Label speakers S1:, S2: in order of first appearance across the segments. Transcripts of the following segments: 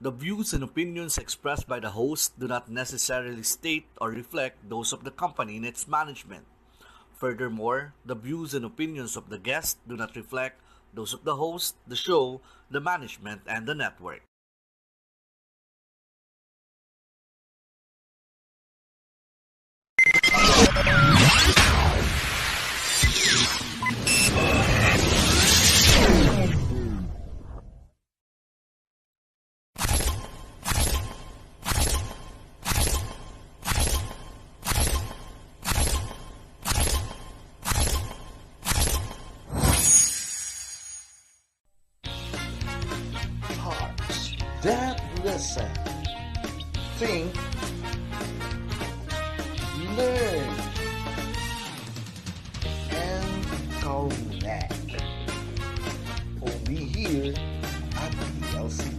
S1: The views and opinions expressed by the host do not necessarily state or reflect those of the company and its management. Furthermore, the views and opinions of the guest do not reflect those of the host, the show, the management, and the network.
S2: Hearts that listen, think, learn, and connect. Only here at PLC.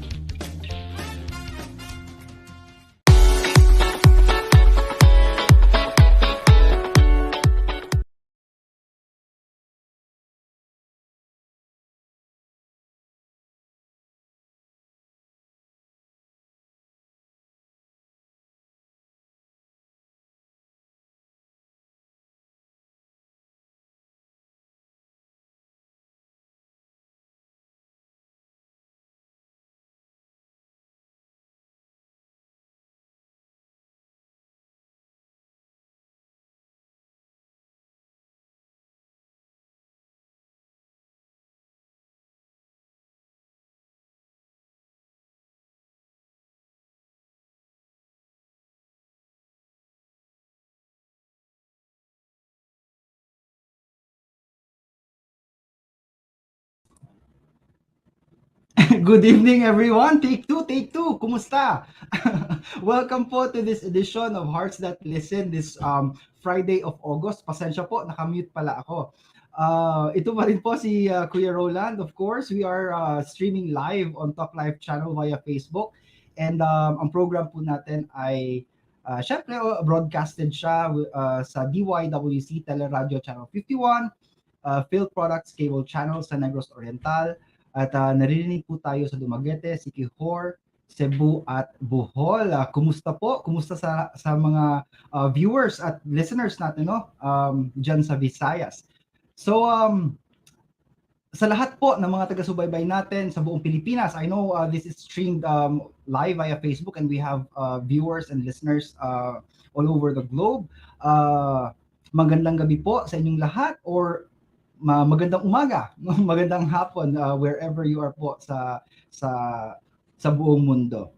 S3: Good evening, everyone. Take two, take two. Kumusta? Welcome po to this edition of Hearts That Listen this Friday of August. Pasensya po, nakamute pala ako. Ito pa rin po si Kuya Roland. Of course, we are streaming live on Talk Live channel via Facebook. And ang program po natin ay syempre broadcasted siya sa DYWC Teleradio Channel 51, Phil Products Cable Channel sa Negros Oriental, at naririnig po tayo sa Dumaguete, Siquijor, Cebu at Bohol. Kumusta po? Kumusta sa mga viewers at listeners natin, no? Diyan sa Visayas. So sa lahat po ng mga taga-subaybay natin sa buong Pilipinas, I know this is streamed live via Facebook and we have viewers and listeners all over the globe. Magandang gabi po sa inyong lahat, or magandang umaga, magandang hapon wherever you are po sa buong mundo.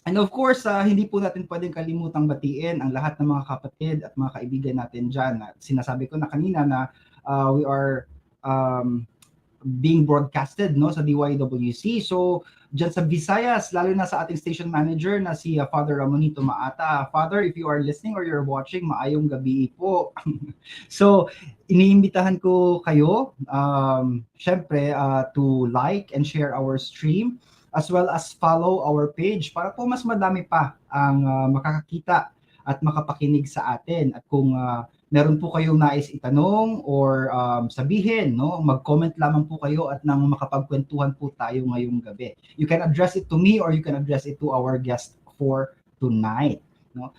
S3: And of course, hindi po natin pwedeng kalimutang batiin ang lahat ng mga kapatid at mga kaibigan natin dyan. Sinasabi ko na kanina na we are being broadcasted, no, sa DYWC. So dyan sa Visayas, lalo na sa ating station manager na si Father Ramonito Maata. Father, if you are listening or you're watching, maayong gabi po. So iniimbitahan ko kayo syempre to like and share our stream, as well as follow our page para po mas madami pa ang makakakita at makapakinig sa atin. At kung meron po kayong nais itanong or sabihin, no, mag-comment lamang po kayo at nang makapagkwentuhan po tayo ngayong gabi. You can address it to me or you can address it to our guest for tonight, no?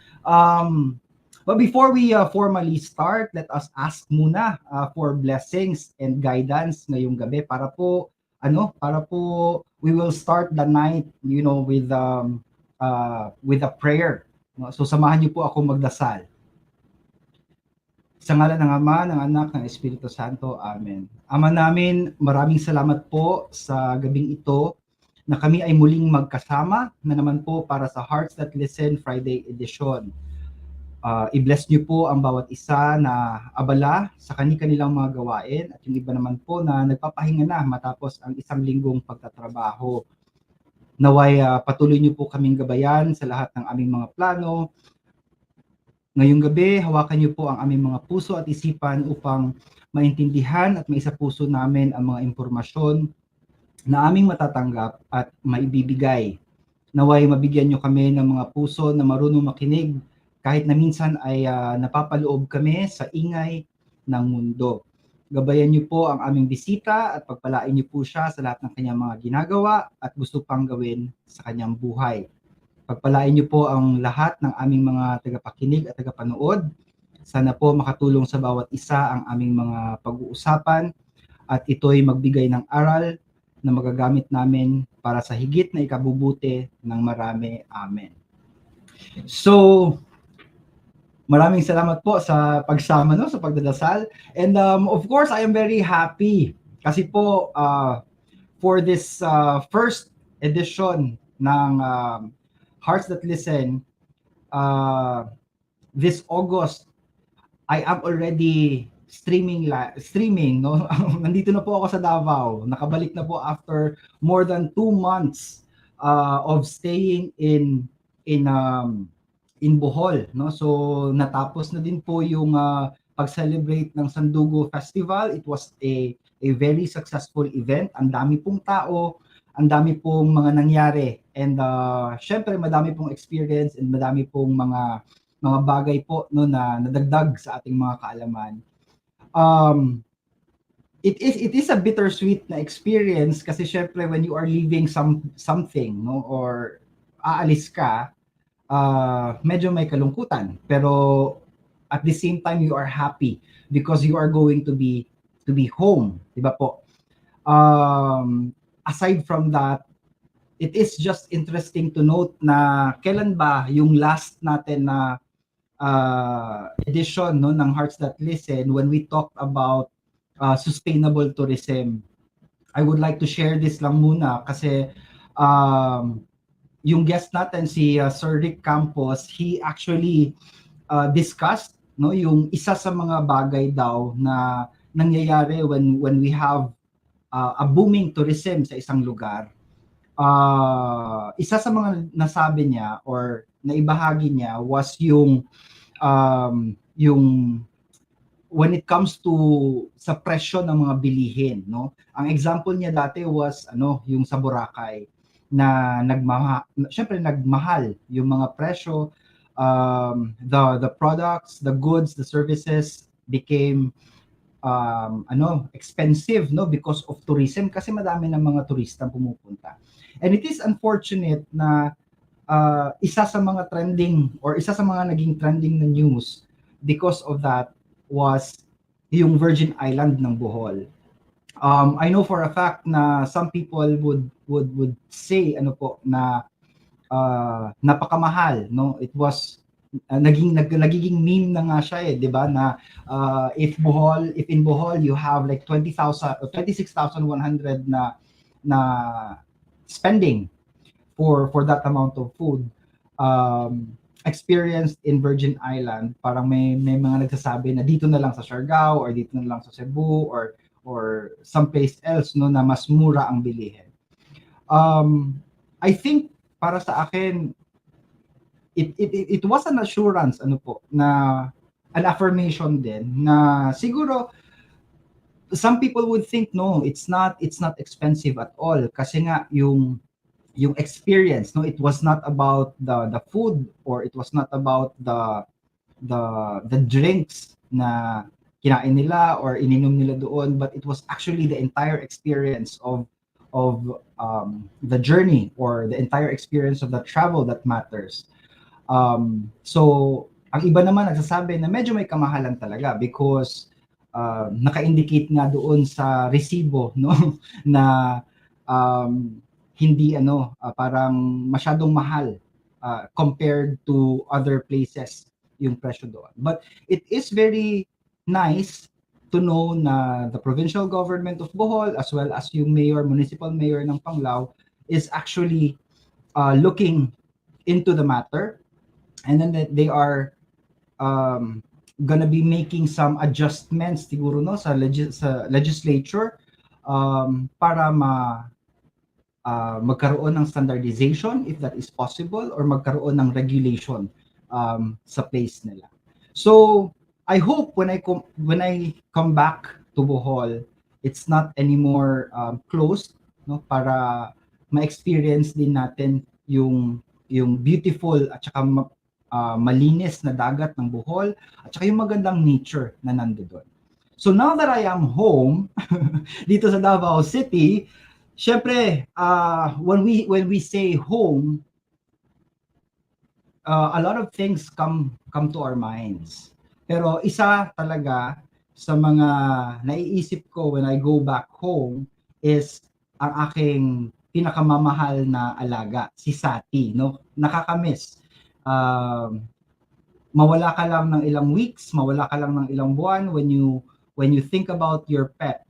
S3: But before we formally start, let us ask muna for blessings and guidance ngayong gabi para po we will start the night, you know, with a prayer. So samahan niyo po ako magdasal. Sa ngalan ng Ama, ng Anak, ng Espiritu Santo. Amen. Ama namin, maraming salamat po sa gabing ito na kami ay muling magkasama na naman po para sa Hearts That Listen Friday edition. I-bless niyo po ang bawat isa na abala sa kanilang mga gawain at yung iba naman po na nagpapahinga na matapos ang isang linggong pagtatrabaho. Naway patuloy niyo po kaming gabayan sa lahat ng aming mga plano. Ngayong gabi, hawakan niyo po ang aming mga puso at isipan upang maintindihan at maisapuso namin ang mga impormasyon na aming matatanggap at maibibigay. Naway mabigyan niyo kami ng mga puso na marunong makinig kahit na minsan ay napapaloob kami sa ingay ng mundo. gabayan niyo po ang aming bisita at pagpalain niyo po siya sa lahat ng kanyang mga ginagawa at gusto pang gawin sa kanyang buhay. Pagpalain niyo po ang lahat ng aming mga tagapakinig at tagapanood. Sana po makatulong sa bawat isa ang aming mga pag-uusapan at ito'y magbigay ng aral na magagamit namin para sa higit na ikabubuti ng marami. Amen. So, maraming salamat po sa pagsama, no, sa pagdadasal. And of course, I am very happy kasi po for this first edition ng Hearts That Listen, this August, I am already streaming, no. Nandito na po ako sa Davao. Nakabalik na po after more than 2 months of staying in Bohol, no. So natapos na din po yung pag-celebrate ng Sandugo Festival. It was a very successful event. Ang dami pong tao, ang dami pong mga nangyari, and syempre madami pong experience and madami pong mga bagay po, no, na nadagdag sa ating mga kaalaman. It is a bittersweet na experience kasi syempre when you are leaving something, no, or aalis ka, medyo may kalungkutan, pero at the same time you are happy because you are going to be home, di ba po? Aside from that, it is just interesting to note na kailan ba yung last natin na edition, no, ng Hearts That Listen when we talked about sustainable tourism. I would like to share this lang muna kasi yung guest natin si Sir Rick Campos, he actually discussed, no, yung isa sa mga bagay daw na nangyayari when we have a booming tourism sa isang lugar. Isa sa mga nasabi niya or naibahagi niya was yung when it comes to sa presyo ng mga bilihin, no. Ang example niya dati was yung sa Boracay na syempre nagmahal yung mga presyo, the products, the goods, the services became expensive, no, because of tourism, kasi madami ng mga turista pumupunta. And it is unfortunate na isa sa mga trending or isa sa mga naging trending na news because of that was yung Virgin Island ng Bohol. I know for a fact na some people would say na napakamahal, no. It was nagiging meme na nga siya, 'di ba, na if in Bohol you have like 20,000 or 26,100 na spending for that amount of food, experienced in Virgin Island, parang may mga nagsasabi na dito na lang sa Siargao or dito na lang sa Cebu or someplace else, no, na mas mura ang bilihin. I think para sa akin it was an assurance na an affirmation din na siguro some people would think no, it's not expensive at all kasi nga yung experience, no, it was not about the food or it was not about the drinks na kinain nila or ininom nila doon, but it was actually the entire experience of the journey or the entire experience of the travel that matters. So ang iba naman nagsasabi na medyo may kamahalan talaga because naka-indicate nga doon sa resibo, no, na hindi parang masyadong mahal compared to other places yung presyo doon. But it is very nice to know na the provincial government of Bohol as well as yung municipal mayor ng Panglao is actually looking into the matter, and then that they are gonna be making some adjustments siguro, no, sa legislature para magkaroon ng standardization if that is possible or magkaroon ng regulation sa place nila. So I hope when I come back to Bohol, it's not anymore closed, no, para ma-experience din natin yung beautiful at saka malinis na dagat ng Bohol at saka yung magandang nature na nandoon. So now that I am home dito sa Davao City, syempre when we say home, a lot of things come to our minds. Pero isa talaga sa mga naiisip ko when I go back home is ang aking pinakamamahal na alaga, si Sati, no? Nakakamiss. Um, Mawala ka lang ng ilang weeks, mawala ka lang ng ilang buwan when you think about your pet.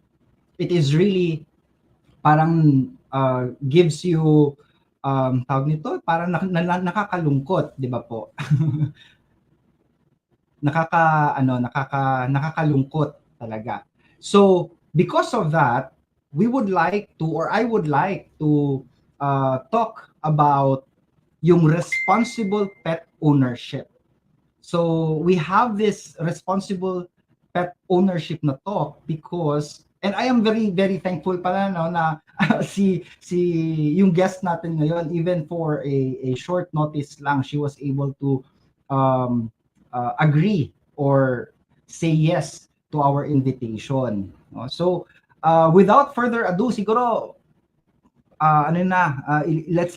S3: It is really parang gives you tawag nito, parang nakakalungkot, 'di ba po? Nakakalungkot talaga. So, because of that, we would like to, or I would like to talk about yung responsible pet ownership. So, we have this responsible pet ownership na talk because, and I am very, very thankful pala no, na si yung guest natin ngayon, even for a short notice lang, she was able to um, agree or say yes to our invitation. No? So, without further ado, siguro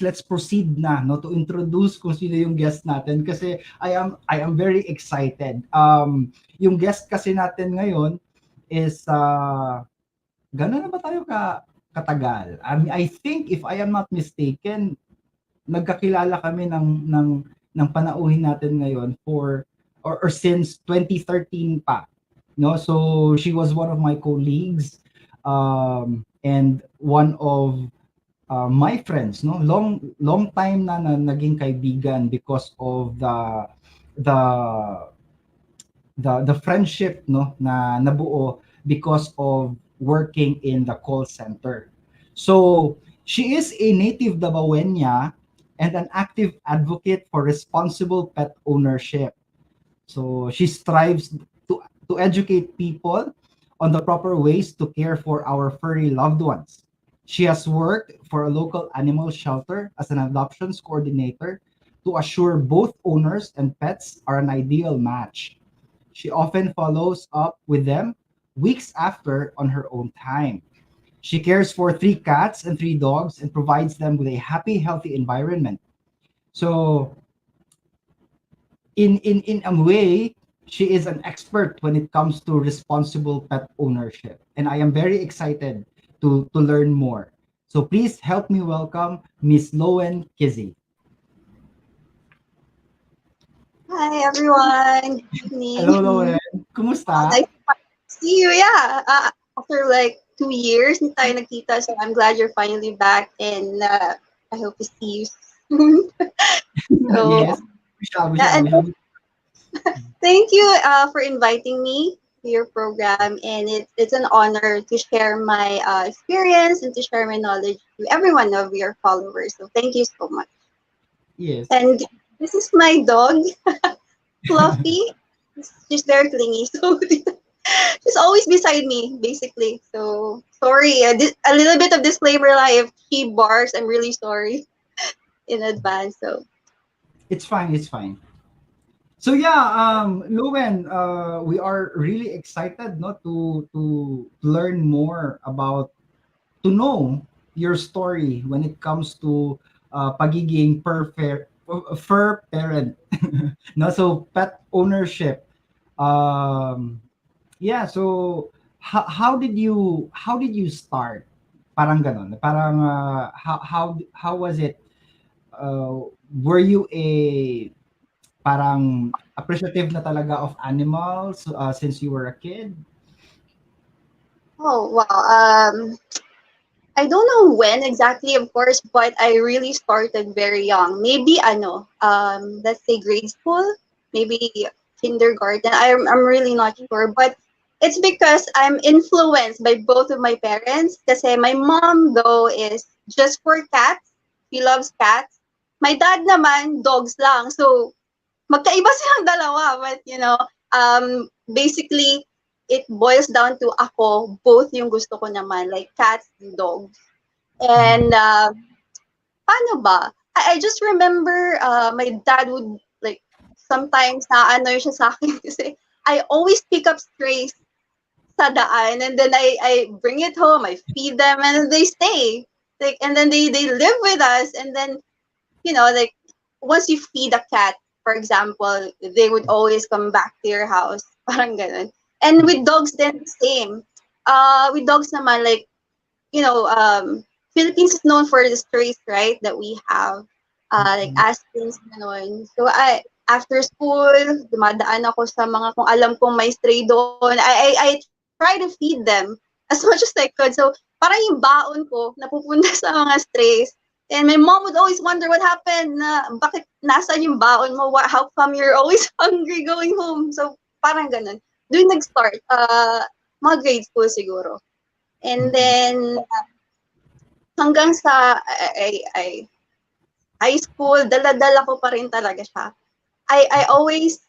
S3: let's proceed na no to introduce kung sino yung guest natin kasi I am very excited. Yung guest kasi natin ngayon is gano'n na ba tayo katagal? I think if I am not mistaken, nagkakilala kami ng panauhin natin ngayon or since 2013 pa, no? So she was one of my colleagues and one of my friends, no? Long time na naging kaibigan because of the the friendship no na nabuo because of working in the call center. So she is a native Davaoeña and an active advocate for responsible pet ownership. So she strives to educate people on the proper ways to care for our furry loved ones. She has worked for a local animal shelter as an adoptions coordinator to assure both owners and pets are an ideal match. She often follows up with them weeks after on her own time. She cares for 3 cats and 3 dogs and provides them with a happy, healthy environment. So, in a way, she is an expert when it comes to responsible pet ownership, and I am very excited to learn more. So please help me welcome Miss Loen Kizzy.
S4: Hi everyone. Good
S3: Hello,
S4: evening.
S3: Loen. Kumusta?
S4: Nice to see you. Yeah. After like 2 years, hindi tayo nagkita, so I'm glad you're finally back, and I hope to see you soon. So
S3: Yes.
S4: yeah, and
S3: We shall.
S4: thank you for inviting me to your program, and it's an honor to share my experience and to share my knowledge to every one of your followers. So thank you so much.
S3: Yes.
S4: And this is my dog, Fluffy. She's very clingy, so she's always beside me, basically. So sorry, a little bit of disclaimer, like if she barks, I'm really sorry in advance. So
S3: It's fine. It's fine. So yeah, Loen, we are really excited no to learn more about to know your story when it comes to pagiging fur parent. No, so pet ownership. Um, yeah, so how did you start? Parang ganon. Parang how was it? Were you a parang appreciative na talaga of animals since you were a kid?
S4: oh wow, I don't know when exactly, of course, but I really started very young. Maybe let's say grade school, maybe kindergarten. I'm really not sure, but it's because I'm influenced by both of my parents. Kasi my mom though is just for cats. She loves cats. My dad naman dogs lang. So magkaiba silang dalawa, but basically it boils down to ako, both yung gusto ko naman, like cats and dogs. And paano ba? I just remember my dad would sometimes na ano siya sa akin kasi I always pick up strays sa daan, and then I bring it home, I feed them, and then they stay. Like, and then they live with us, and then, like, once you feed a cat, for example, they would always come back to your house. Parang ganun. And with dogs, then the same. With dogs naman, like, Philippines is known for the strays, right? That we have, like Aspens, ganun. So after school, dumadaan ako sa mga, kung alam kong may stray doon. I try to feed them as much as I could. So parang yung baon ko napupunta sa mga strays. And my mom would always wonder what happened. Na bakit nasaan yung baon mo? How come you're always hungry going home? So parang ganun. Doon nag-start. Mga grade school siguro. And then hanggang sa high school, dala-dala ko pa rin talaga siya. I always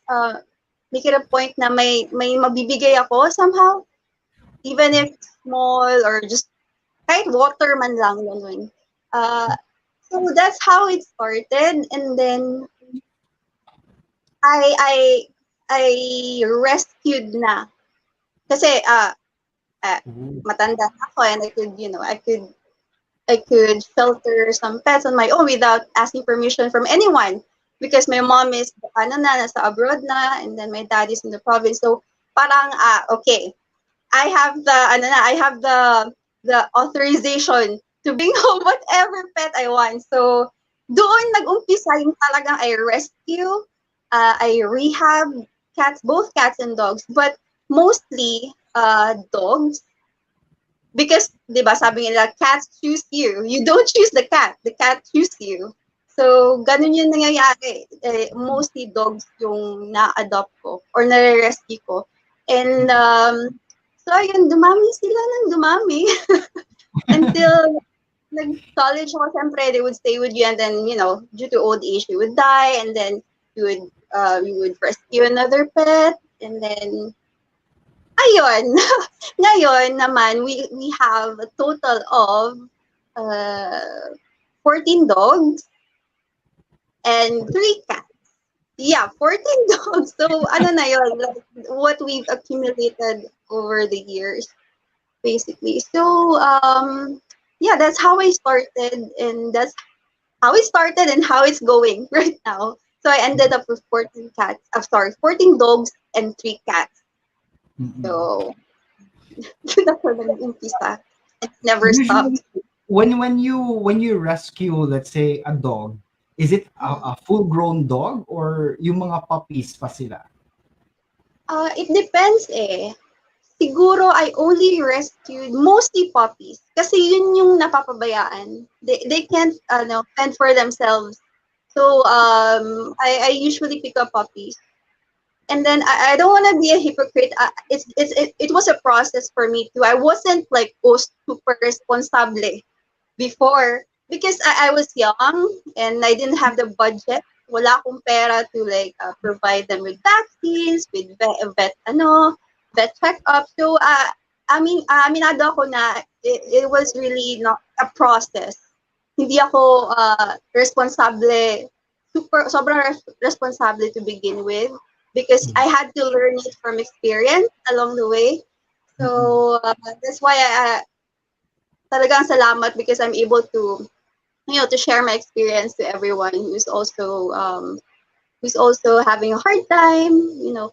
S4: make it a point na may mabibigay ako somehow, even if small or just kahit water man lang ganun. So that's how it started, and then I rescued na kasi matanda ako, and I could shelter some pets on my own without asking permission from anyone, because my mom is nasa abroad na, and then my dad is in the province. So parang okay, I have the authorization to bring home whatever pet I want. So doon nag-umpisa yung talagang I rescue, I rehab cats, both cats and dogs, but mostly dogs. Because, di ba, sabi nila, cats choose you. You don't choose the cat choose you. So, ganun yung nangyayari. Mostly dogs yung na-adopt ko or na-rescue ko. And, so, ayun, dumami sila ng dumami. Until nag-college ako, syempre, they would stay with you, and then, due to old age, they would die, and then you would rescue another pet, and then, ayun. Ngayon naman, we have a total of 14 dogs and 3 cats. Yeah, 14 dogs. So, na yun, like, what we've accumulated over the years, basically. So, yeah, that's how I started, and that's how it started and how it's going right now. So, I ended up with 14 dogs and 3 cats. So, yun ako nag-umpisa. It never
S3: Usually,
S4: stopped.
S3: when you rescue, let's say, a dog, is it a full-grown dog or yung mga puppies pa sila?
S4: It depends eh. Siguro I only rescued mostly puppies kasi yun yung napapabayaan. They can't fend for themselves. So I usually pick up puppies. And then I don't want to be a hypocrite. It was a process for me too. I wasn't like super responsable before because I was young and I didn't have the budget. Wala akong pera to like provide them with vaccines, with vet checkup. So aminado ako na it was really not a process. Hindi ako responsable, sobrang responsable to begin with. Because I had to learn it from experience along the way. So that's why talagang salamat because I'm able to to share my experience to everyone who's also having a hard time,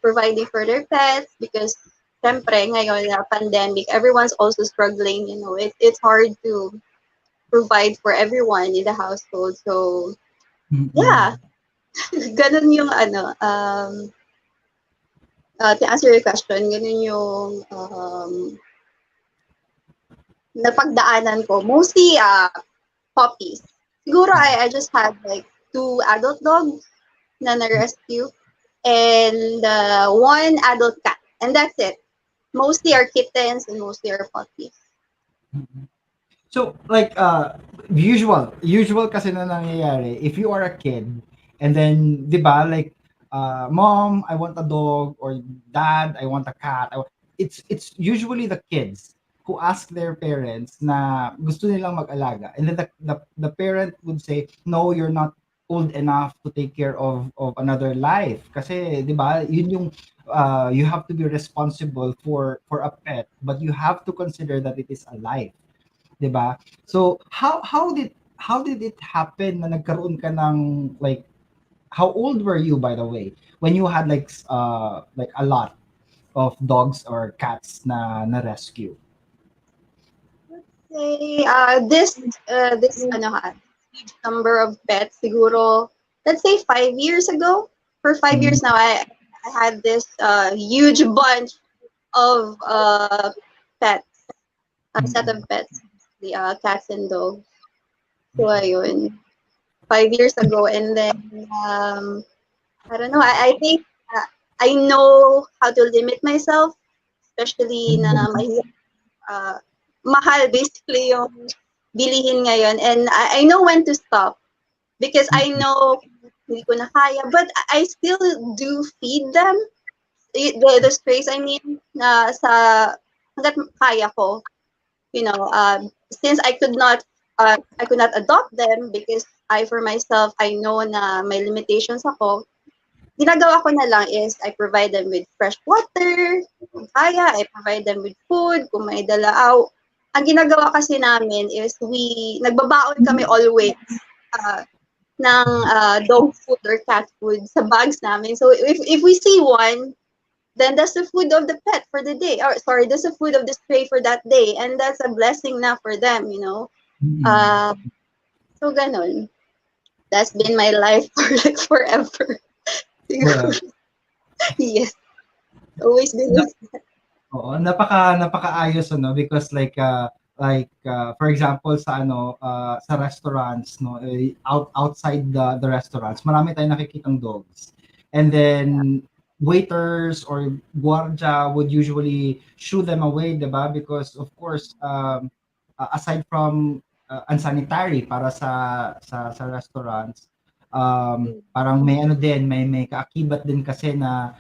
S4: providing for their pets because syempre ngayon na pandemic, everyone's also struggling, it's hard to provide for everyone in the household. So yeah, ganun yung to answer your question, ganun yung napagdaanan ko. Mostly puppies. Siguro I just had like 2 adult dogs na na-rescue and 1 adult cat. And that's it. Mostly are kittens and mostly are puppies.
S3: So, like, usual kasi na nangyayari, if you are a kid, and then, di ba, like, mom, I want a dog, or dad, I want a cat. It's usually the kids who ask their parents na gusto nilang mag-alaga. And then the parent would say, no, you're not old enough to take care of another life. Kasi, di ba, yun yung you have to be responsible for a pet, but you have to consider that it is alive, 'di ba? So how did it happen na nagkaroon ka ng like, how old were you, by the way, when you had like a lot of dogs or cats na rescue?
S4: Say, this ano ha, huge number of pets siguro, let's say 5 years ago. For 5 years now, I had this huge bunch of pets, a set of
S3: Mm.
S4: pets, the cats and dogs. So ayun, 5 years ago, and then I don't know. I think I know how to limit myself, especially na
S3: Mm.
S4: uh, mahal basically yung bilihin ngayon, and I know when to stop because I
S3: Mm.
S4: know hindi ko na kaya, but I still do feed them, the strays I mean, na sa hangga't kaya ko, since I could not adopt them because I for myself I know na may limitations ako. Ginagawa ko na lang is I provide them with fresh water, kung kaya, I provide them with food, kung may dalaaw. Ang ginagawa kasi namin is nagbabaon kami always uh, ng dog food or cat food sa bags namin. So if we see one, then that's the food of the pet for the day. Or sorry, that's the food of the stray for that day. And that's a blessing na for them.
S3: Mm.
S4: Uh, so ganon. That's been my life for like forever.
S3: Correct.
S4: Yes. Always been like
S3: Oo, napakaayos ano, because for example sa sa restaurants, no, outside the restaurants marami tayong nakikitang dogs, and then waiters or guardia would usually shoo them away, 'di ba, because of course aside from unsanitary para sa restaurants, parang may ano din, may kaakibat din kasi na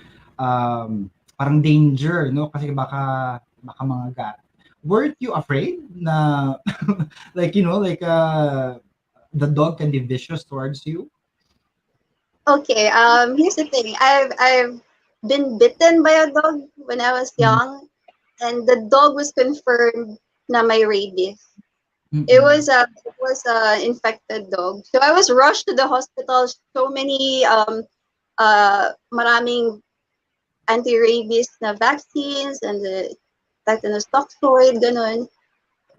S3: parang danger, no, kasi baka mga gat. Weren't you afraid na like, the dog can be vicious towards you?
S4: okay, here's the thing. I've been bitten by a dog when I was
S3: Mm.
S4: young, and the dog was confirmed na may rabies. It
S3: Mm.
S4: was a infected dog. So I was rushed to the hospital. So many maraming anti-rabies na vaccines and the tetanus toxoid ganun.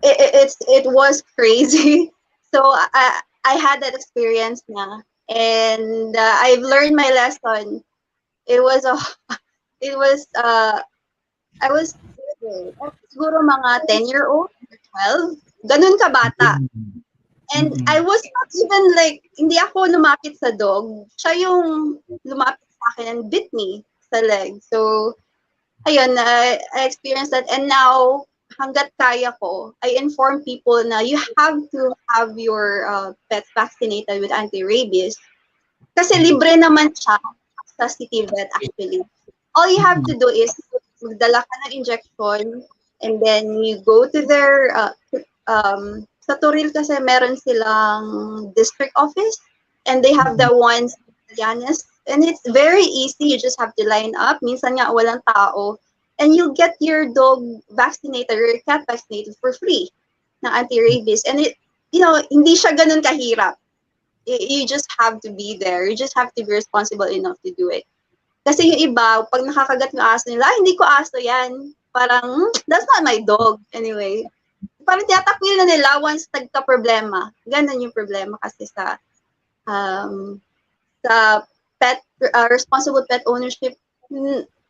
S4: It was crazy. So I had that experience na, and I've learned my lesson. It was a it was I was siguro mga 10-year-old or 12. Ganun ka bata.
S3: Mm.
S4: And
S3: Mm.
S4: I was not even like, hindi ako lumapit sa dog. Siya yung lumapit sa akin and bit me sa leg. So, ayun, I experienced that. And now, hanggat kaya ko, I inform people na you have to have your pets vaccinated with anti-rabies. Kasi libre naman siya sa city vet actually. All you have
S3: Mm.
S4: to do is magdala ka ng injection, and then you go to their sa Toril kasi meron silang district office, and they have the ones in Llanes, and it's very easy. You just have to line up. Minsan nga walang tao, and you get your dog vaccinated or your cat vaccinated for free na anti-rabies. And hindi siya ganun kahirap. You just have to be there. You just have to be responsible enough to do it. Kasi yung iba, pag nakakagat yung aso nila, hindi ko aso yan. Parang, that's not my dog. Anyway, parang tiyatakwil na nila once nagka-problema. Ganun yung problema kasi um, sa responsible pet ownership.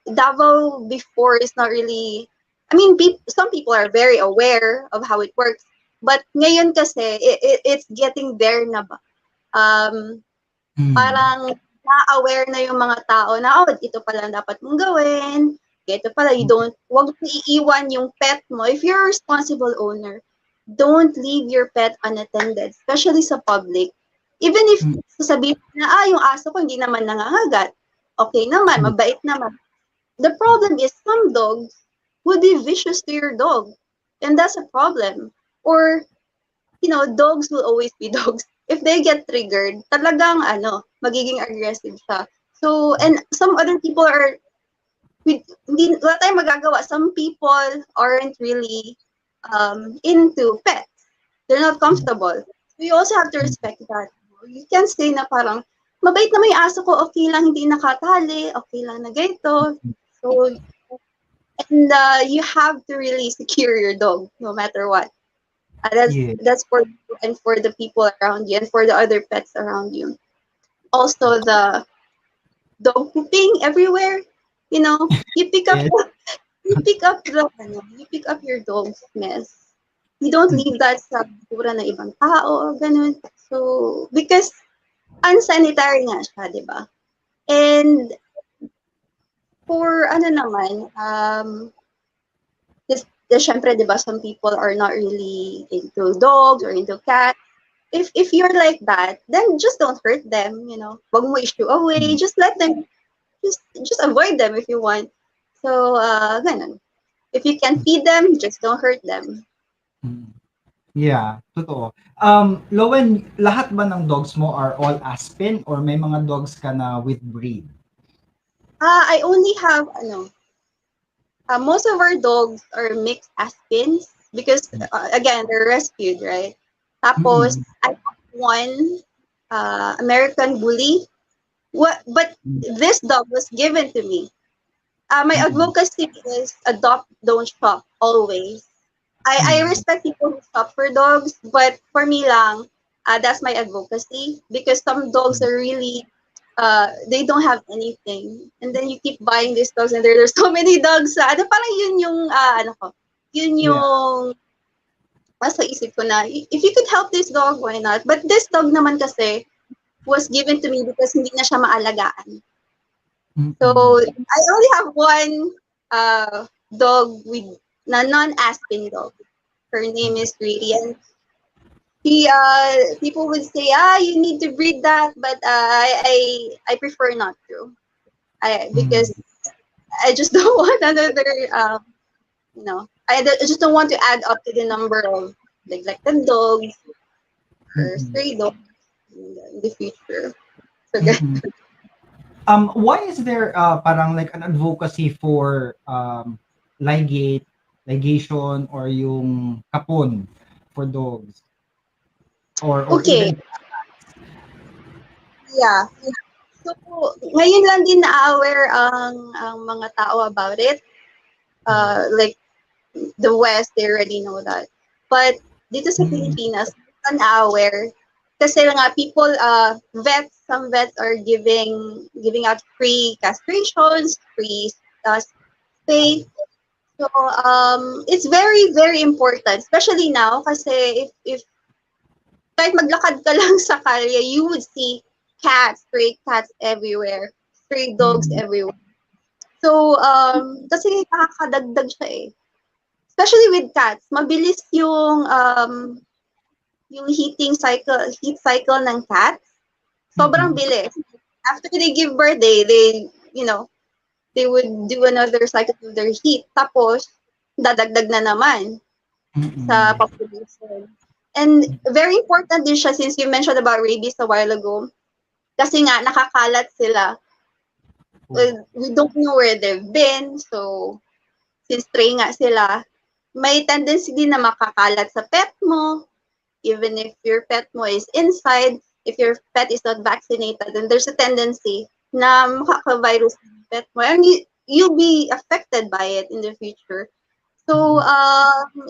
S4: Davao before is not really, I mean, some people are very aware of how it works. But ngayon kasi, it's getting there na ba?
S3: Mm.
S4: Parang na-aware na yung mga tao na, ito pala dapat mong gawin. Ito pala, wag mo iiwan yung pet mo. If you're a responsible owner, don't leave your pet unattended, especially sa public. Even if
S3: Mm.
S4: sasabihin na, yung aso ko hindi naman nangangagat. Okay naman, mabait naman. The problem is some dogs would be vicious to your dog. And that's a problem. Or dogs will always be dogs. If they get triggered, talagang magiging aggressive siya. So, and some other people are wala tayong magagawa. Some people aren't really into pets. They're not comfortable. So you also have to respect that. You can't say na parang, mabait na may aso ko, okay lang hindi nakatali, okay lang na ganito. So, and you have to really secure your dog no matter what.
S3: Yeah.
S4: That's for you and for the people around you and for the other pets around you. Also, the dog pooping everywhere. You know, you pick up
S3: Yes.
S4: you pick up the you pick up your dog's mess. You don't leave that sa basura ng ibang tao, ganun. So, because unsanitary nga siya, di ba? And for ano naman, syempre, di ba, some people are not really into dogs or into cats. If you're like that, then just don't hurt them, you know. Wag mo issue away, just let them, just avoid them if you want. So, ganun. If you can feed them, just don't hurt them.
S3: Yeah, totoo. Lowen, lahat ba ng dogs mo are all Aspen or may mga dogs ka na with breed?
S4: I only have, most of our dogs are mixed Aspins because, again, they're rescued, right? Tapos,
S3: Mm.
S4: I have one American Bully. But this dog was given to me. My
S3: Mm.
S4: advocacy is adopt, don't shop, always. I
S3: Mm.
S4: respect people who shop for dogs, but for me lang, that's my advocacy because some dogs are really, they don't have anything. And then you keep buying these dogs and there's so many dogs. Ano, parang yun yung, yun
S3: Yeah.
S4: yung, nasa isip ko na, if you could help this dog, why not? But this dog naman kasi was given to me because hindi na siya maalagaan. So,
S3: Mm.
S4: I only have one dog with na non-Aspen dog. Her name is Grady, and people would say, you need to breed that, but I prefer not to.
S3: Mm.
S4: Because I just don't want another, I just don't want to add up to the number of neglected dogs or
S3: Mm.
S4: stray dogs in the future. So,
S3: Mm. Why is there parang like an advocacy for ligation or yung kapon for dogs or
S4: okay,
S3: even
S4: yeah. So, ngayon lang din na-aware ang mga tao about it. Like, the West, they already know that. But dito sa
S3: Mm.
S4: Pilipinas, na-aware. Kasi nga, people, some vets are giving out free castrations, free spay. So, it's very, very important, especially now, kasi if kahit maglakad ka lang sa kalye, you would see cats, stray cats everywhere, stray dogs
S3: Mm.
S4: everywhere. So, kasi nakakadagdag siya eh. Especially with cats, mabilis yung heat cycle ng cats. Sobrang
S3: Mm.
S4: bilis. After they give birth, they you know, they would do another cycle of their heat. Tapos, dadagdag na naman sa
S3: Mm.
S4: population. And very important din siya since you mentioned about rabies a while ago. Kasi nga, nakakalat sila. We don't know where they've been. So, since stray nga sila, may tendency din na makakalat sa pet mo. Even if your pet mo is inside, if your pet is not vaccinated, then there's a tendency na makaka-virus yung pet mo. And you'll be affected by it in the future. So,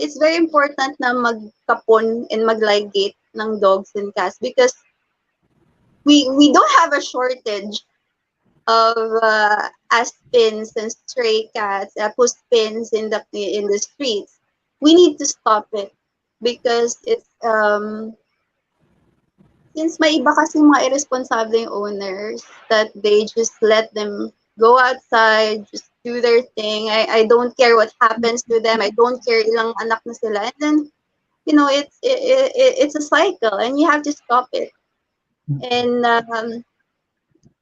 S4: it's very important na magkapon and magligate ng dogs and cats because we don't have a shortage of aspins and stray cats, puspins in the streets. We need to stop it because it's since may iba kasi mga irresponsible owners that they just let them go outside, just do their thing. I don't care what happens to them. I don't care ilang anak na sila. And then, it's a cycle and you have to stop it. And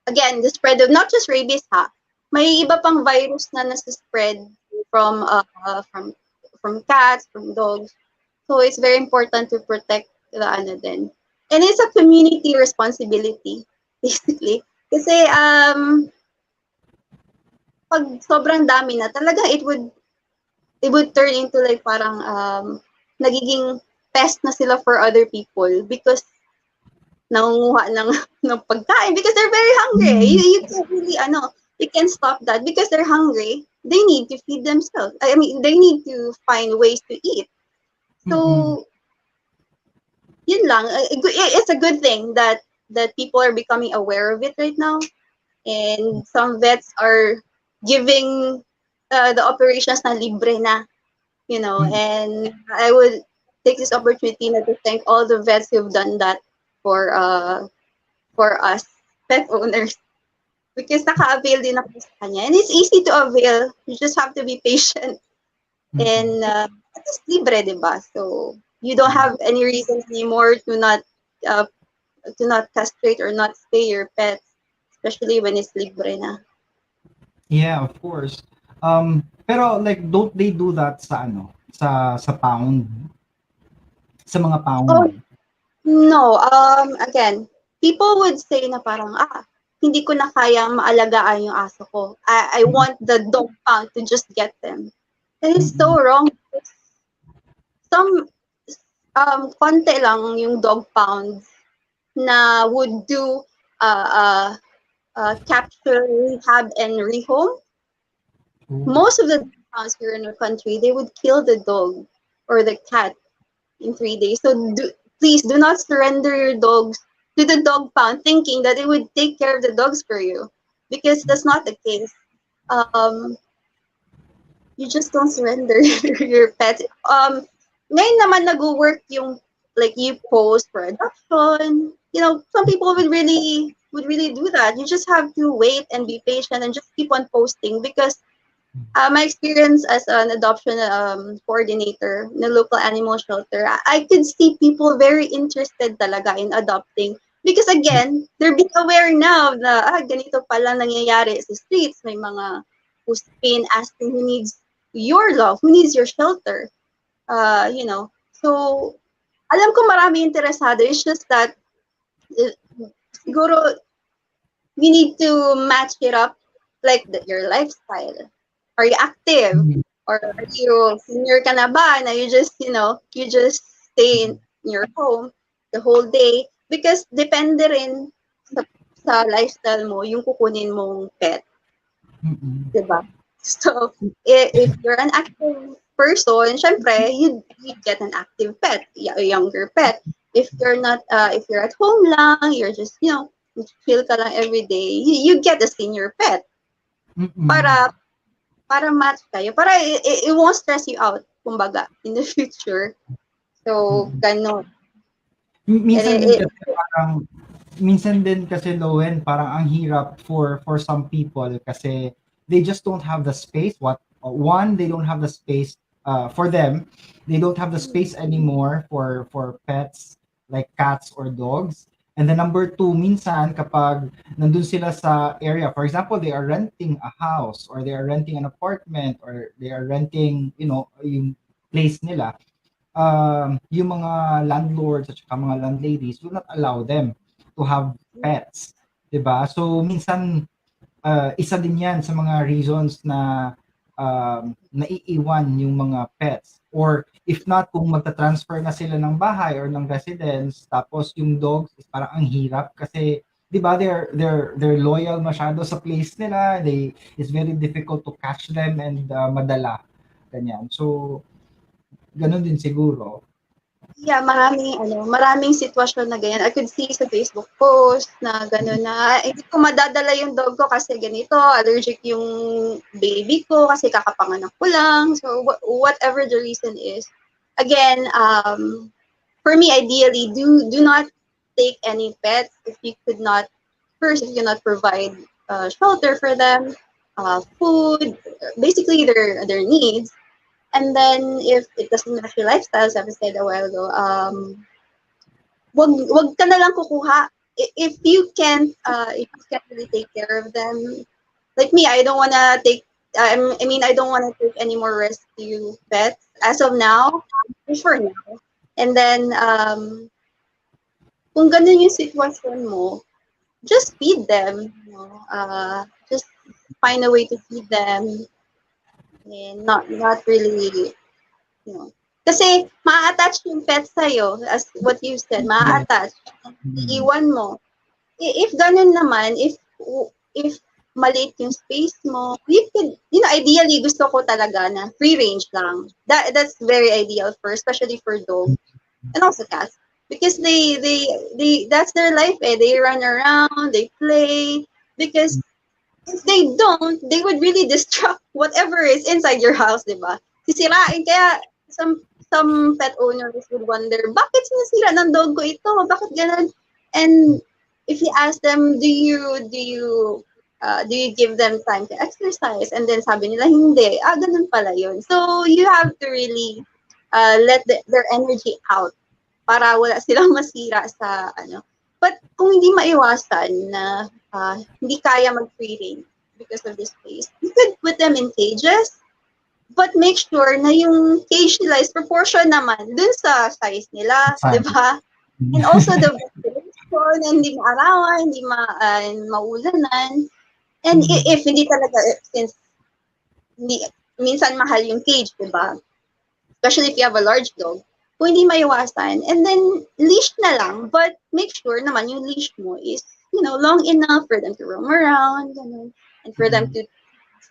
S4: again, the spread of not just rabies ha, may iba pang virus na nasa-spread from from cats, from dogs. So it's very important to protect the ano din. And it's a community responsibility basically. Kasi pag sobrang dami na, talaga it would turn into like parang nagiging pest na sila for other people because nangunguha ng ng pagkain because they're very hungry. You can't really you can't stop that because they're hungry. They need to feed themselves. I mean, they need to find ways to eat.
S3: Mm-mm.
S4: So, yun lang. It's a good thing that people are becoming aware of it right now, and some vets are giving the operations na libre na, you know.
S3: Mm.
S4: And I would take this opportunity na to thank all the vets who've done that for us pet owners because naka-avail din ako sa kanya. And it's easy to avail. You just have to be patient.
S3: Mm.
S4: And at least libre, di ba? So you don't have any reason anymore uh, to not castrate or not spay your pets, especially when it's libre na.
S3: Yeah, of course. Pero like don't they do that sa ano, sa pound, sa mga
S4: Oh,
S3: pound?
S4: no. Again, people would say na parang, hindi ko na kayang maalagaan yung aso ko. I
S3: Mm.
S4: want the dog pound to just get them. And it's
S3: Mm.
S4: so wrong. Some konti lang yung dog pounds na would do uh, uh, capture, rehab, and rehome.
S3: Oh.
S4: Most of the dog pounds here in our country, they would kill the dog or the cat in 3 days. So please do not surrender your dogs to the dog pound thinking that it would take care of the dogs for you because that's not the case. Um, you just don't surrender your pets. Ngayon naman nag-work yung like you post for adoption. You know, some people would really do that. You just have to wait and be patient and just keep on posting because my experience as an adoption coordinator in a local animal shelter, I could see people very interested talaga in adopting because again, they're being aware now na ganito pala nangyayari sa streets. May mga who's been asking who needs your love, who needs your shelter. You know, so alam ko marami interesado. It's just that uh, siguro you need to match it up like your lifestyle. Are you active?
S3: Mm.
S4: Or are you senior ka na ba na you just stay in your home the whole day? Because depende rin sa lifestyle mo yung kukunin mong pet,
S3: Mm.
S4: di ba? So, if you're an active person, syempre, you get an active pet, a younger pet. If you're not, if you're at home lang, you're just, chill ka lang every day, you get a senior pet
S3: Mm.
S4: para match kayo. Para it won't stress you out, kumbaga, in the future. So,
S3: Mm.
S4: ganon. And
S3: Minsan din kasi parang Loen, parang ang hirap for some people kasi they just don't have the space. One, they don't have the space for them. They don't have the space anymore for pets like cats or dogs. And then number two, minsan kapag nandun sila sa area, for example, they are renting a house or they are renting an apartment or they are renting, yung place nila, yung mga landlords at saka mga landladies do not allow them to have pets, 'di ba? So minsan isa din 'yan sa mga reasons na naiiwan yung mga pets, or if not kung magta-transfer na sila ng bahay or ng residence tapos yung dogs is parang ang hirap kasi 'di ba they're loyal masyado sa place nila, it's very difficult to catch them and madala ganyan. So ganun din siguro.
S4: yeah, maraming sitwasyon na ganyan. I could see sa Facebook post na gano'n na, hindi ko madadala yung dog ko kasi ganito, allergic yung baby ko kasi kakapanganak ko lang. So, whatever the reason is. Again, for me, ideally, do not take any pets if you could not, first, if you cannot provide shelter for them, food, basically their needs. And then if it doesn't match your lifestyle, as I said a while ago, wag ka na lang kukuha. If you can't really take care of them, like me, I don't wanna take. I don't wanna take any more rescue pets as of now, for now. And then, kung ganun yung sitwasyon mo, just feed them. Just find a way to feed them and not really, you know. Kasi ma-attach yung pet sa'yo, as what you said,
S3: Yes.
S4: ma-attach.
S3: Mm.
S4: Iwan mo. If ganun naman, if maliit yung space mo, you could, ideally gusto ko talaga na free range lang. That's very ideal for, especially for dog and also cats, because they that's their life eh. They run around, they play, because if they don't, they would really destruct whatever is inside your house, di ba? Sisirain. Kaya some pet owners would wonder, bakit sinisira ng dog ko ito? Bakit ganun? And if you ask them, do you give them time to exercise? And then sabi nila, hindi. Ganun pala yun. So you have to really let their energy out para wala silang masira sa ano. But kung hindi maiwasan na hindi kaya mag-free range because of this place, you could put them in cages, but make sure na yung cage nila is proportion naman dun sa size nila, di
S3: Fun.
S4: ba? And also the ventilation, hindi maarawan, hindi maulanan. And if hindi talaga, since hindi, minsan mahal yung cage, di ba? Especially if you have a large dog, kung hindi maiwasan, and then leash na lang, but make sure naman yung leash mo is, long enough for them to roam around, ganun, and for them to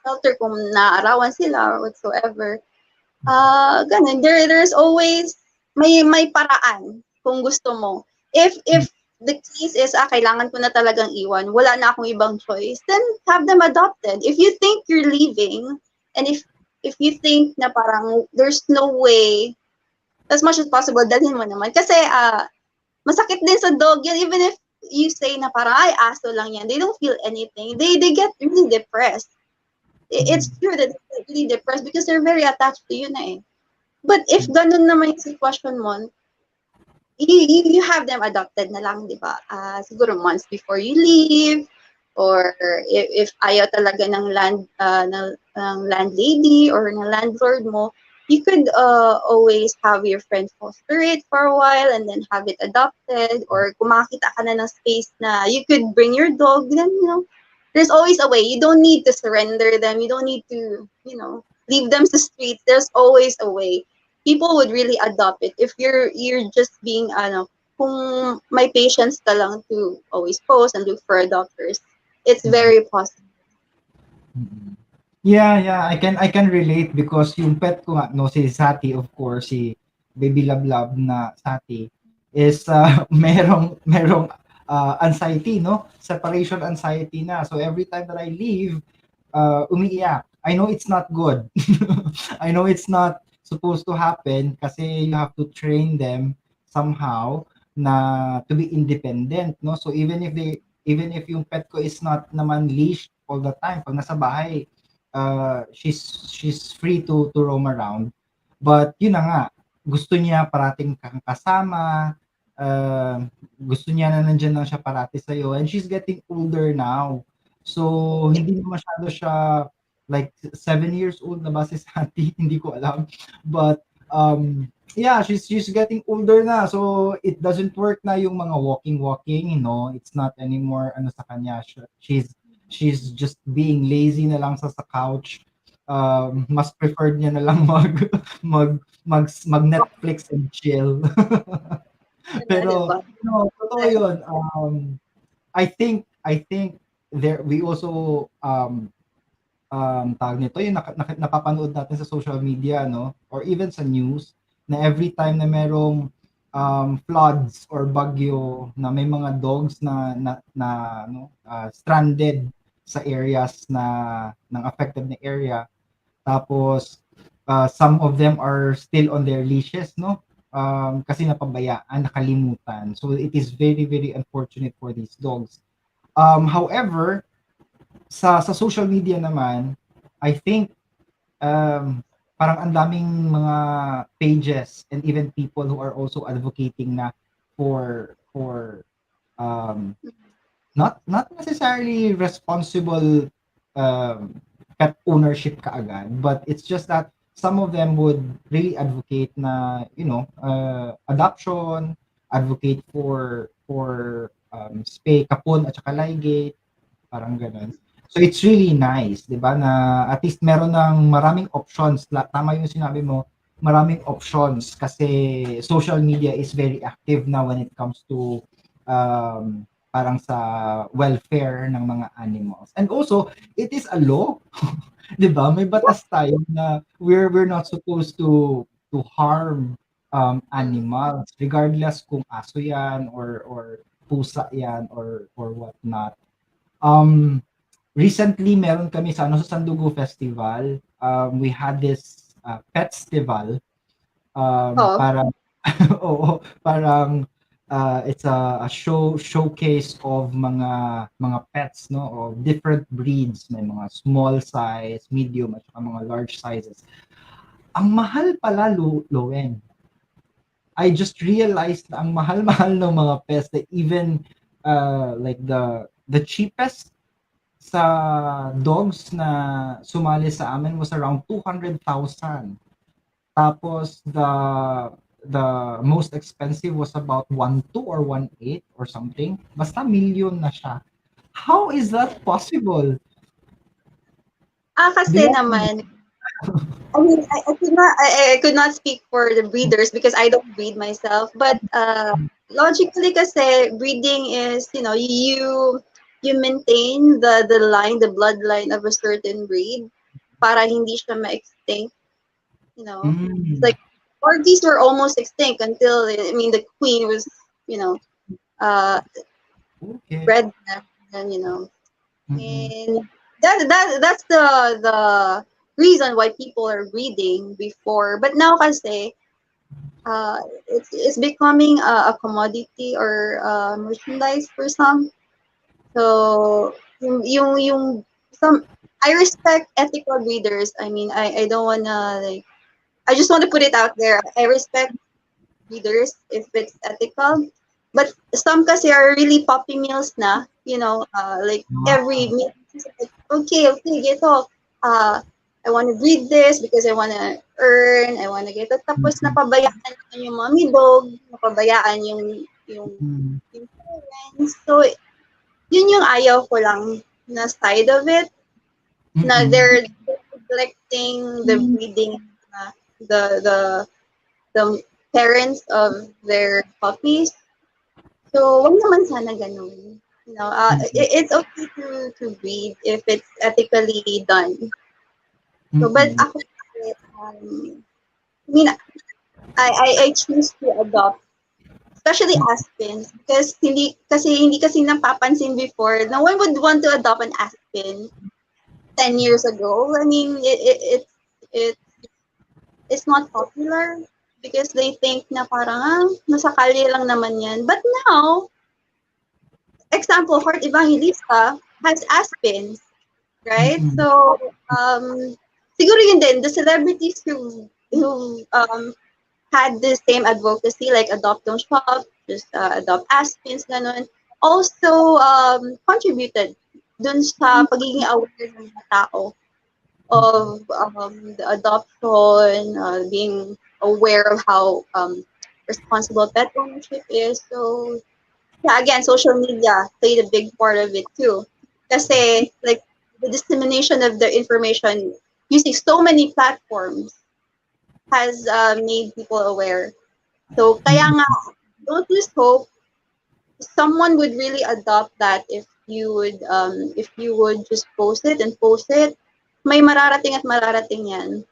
S4: shelter kung naarawan sila or whatsoever. Ganun, there's always, may paraan kung gusto mo. If the case is, kailangan ko na talagang iwan, wala na akong ibang choice, then have them adopted. If you think you're leaving, and if you think na parang there's no way, as much as possible, dalhin mo naman. Kasi masakit din sa dog yan, even if you say na parang, ay, aso lang yan, they don't feel anything. They get really depressed. It's true that they get really depressed because they're very attached to you na eh. But if ganun naman yung sitwasyon mo, you have them adopted na lang, di ba? Siguro months before you leave, or if ayaw talaga ng landlady or ng landlord mo, you could always have your friend foster it for a while and then have it adopted, or kung makakita ka na ng space na you could bring your dog, then, there's always a way. You don't need to surrender them. You don't need to, leave them to the streets. There's always a way. People would really adopt it if you're just being kung may patience ka lang to always post and look for adopters. It's very possible.
S3: Yeah, I can relate because yung pet ko nga, no, si Sati, of course, si Baby Love Love na Sati, is merong anxiety, no? Separation anxiety na. So every time that I leave, umiiyak. I know it's not good. I know it's not supposed to happen kasi you have to train them somehow na to be independent, no? So even if yung pet ko is not naman leashed all the time, pag nasa bahay, she's free to roam around. But yun na nga, gusto niya parating kang kasama, gusto niya na nandiyan lang siya parati sa'yo, and she's getting older now. So hindi na masyado siya like 7 years old na ba si Santi, hindi ko alam. But yeah, she's getting older na, so it doesn't work na yung mga walking, it's not anymore ano sa kanya. She's just being lazy na lang sa couch. Mas preferred niya na lang mag Netflix and chill. Pero
S4: Diba?
S3: totoo yun. I think there we also tawag nito yung napapanood natin sa social media, no, or even sa news, na every time na merong floods or bagyo, na may mga dogs na stranded sa areas ng affected na area, tapos some of them are still on their leashes, no, kasi napabayaan, nakalimutan. So it is very very unfortunate for these dogs. However, sa social media naman, I think parang ang daming mga pages and even people who are also advocating na for not necessarily responsible pet ownership kaagad, but it's just that some of them would really advocate na adoption, advocate for spay, kapon at saka ligate, parang ganun. So it's really nice, 'di ba, na at least meron ng maraming options. Tama yung sinabi mo, maraming options kasi social media is very active now when it comes to parang sa welfare ng mga animals. And also, it is a law, 'di ba? May batas tayo na we're not supposed to harm animals regardless kung aso 'yan or pusa 'yan or what not. Um Recently meron kami sa sa Sandugo Festival, we had this Petstival,
S4: Oh,
S3: parang oo, parang it's a showcase of mga pets, no, of different breeds. May mga small size, medium, at saka mga large sizes. Ang mahal pala, Loen. I just realized na ang mahal-mahal ng mga pets, that even like the cheapest sa dogs na sumali sa amin was around 200,000. Tapos the most expensive was about 1.2 or 1.8 or something. Basta million na siya. How is that possible? Do
S4: kasi
S3: you have
S4: naman, I mean, I could not speak for the breeders because I don't breed myself. But logically, kasi breeding is, you maintain the bloodline of a certain breed para hindi siya ma-extinct, you know. It's
S3: mm,
S4: like corgis were almost extinct until, I mean, the queen was, you know, uh,
S3: okay.
S4: bred them, and
S3: Mm-mm.
S4: and that's the reason why people are breeding before. But now kasi it's becoming a commodity or merchandise for some. So yung some, I respect ethical breeders. I mean, I don't wanna, like, I just want to put it out there. I respect breeders if it's ethical. But some kasi are really puppy mills na, like every
S3: Wow.
S4: meal, like, okay, get off. I want to breed this because I want to earn, I want to get it. Tapos
S3: Mm-mm.
S4: napabayaan naman yung mommy dog, napabayaan
S3: Mm-mm.
S4: yung parents. So, yun yung ayaw ko lang na side of it, na
S3: Mm-mm.
S4: they're neglecting the breeding, the the the parents of their puppies. So, wag naman sana ganun.
S3: Mm-mm.
S4: It's okay to breed if it's ethically done. So, but
S3: Mm-mm.
S4: ako, I mean, I choose to adopt, especially aspens, because hindi kasi napapansin before. No one would want to adopt an aspen 10 years ago. I mean, it it's not popular because they think na parang, nasa kalye lang naman yan. But now, example, Heart Evangelista has aspens, right?
S3: Mm-mm.
S4: So, siguro yun din, the celebrities who had the same advocacy, like adopt don't shop, just adopt aspens, ganun, also contributed dun sa pagiging aware ng mga tao
S3: Mm-mm.
S4: of the adoption, being aware of how responsible pet ownership is. So, yeah, again, social media played a big part of it too. Kasi, like, the dissemination of the information using so many platforms has made people aware. So, kaya nga,
S3: Mm-mm.
S4: don't lose hope. Someone would really adopt that if you would just post it, may mararating at mararating yan.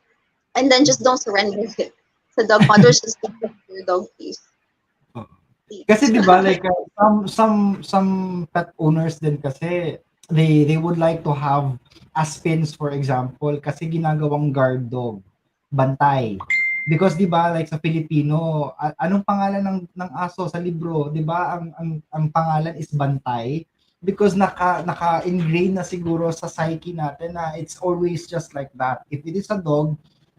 S4: And then just don't surrender it. So dog hunters, just give it to your dog, please.
S3: Oo. Kasi
S4: Please.
S3: 'di ba, like some pet owners din kasi they would like to have aspens, for example, kasi ginagawang guard dog, bantay. Because 'di ba, like sa Filipino, anong pangalan ng aso sa libro, 'di ba? Ang pangalan is bantay because naka-ingrain na siguro sa psyche natin na it's always just like that. If it is a dog,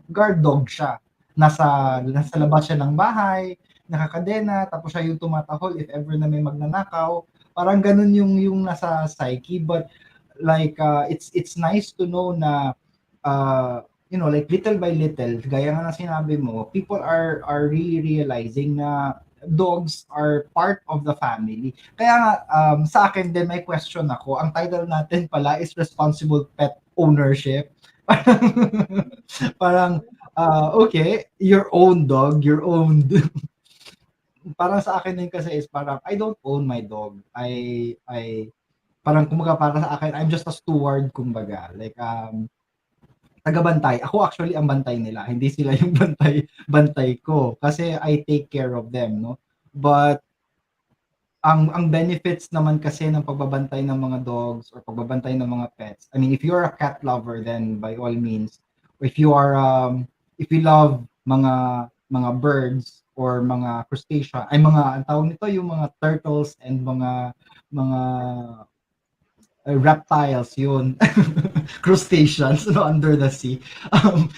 S3: guard dog siya. Nasa labas siya ng bahay, nakakadena, tapos siya yung tumatahol if ever na may magnanakaw. Parang ganun yung nasa psyche. But like it's nice to know na like little by little, gaya nga na sinabi mo, people are really realizing na dogs are part of the family. Kaya nga, sa akin din may question ako. Ang title natin pala is Responsible Pet Ownership. Parang, okay, your own dog, your own parang sa akin din kasi is parang I don't own my dog. I parang kumbaga para sa akin I'm just a steward kumbaga. Like tagabantay. Ako actually ang bantay nila. Hindi sila yung bantay ko kasi I take care of them, no. But ang benefits naman kasi ng pagbabantay ng mga dogs or pagbabantay ng mga pets. I mean, if you're a cat lover, then by all means, if you are if you love mga birds or mga crustacea, ay mga ang tawag nito yung mga turtles and mga reptiles yun. Crustaceans no, under the sea.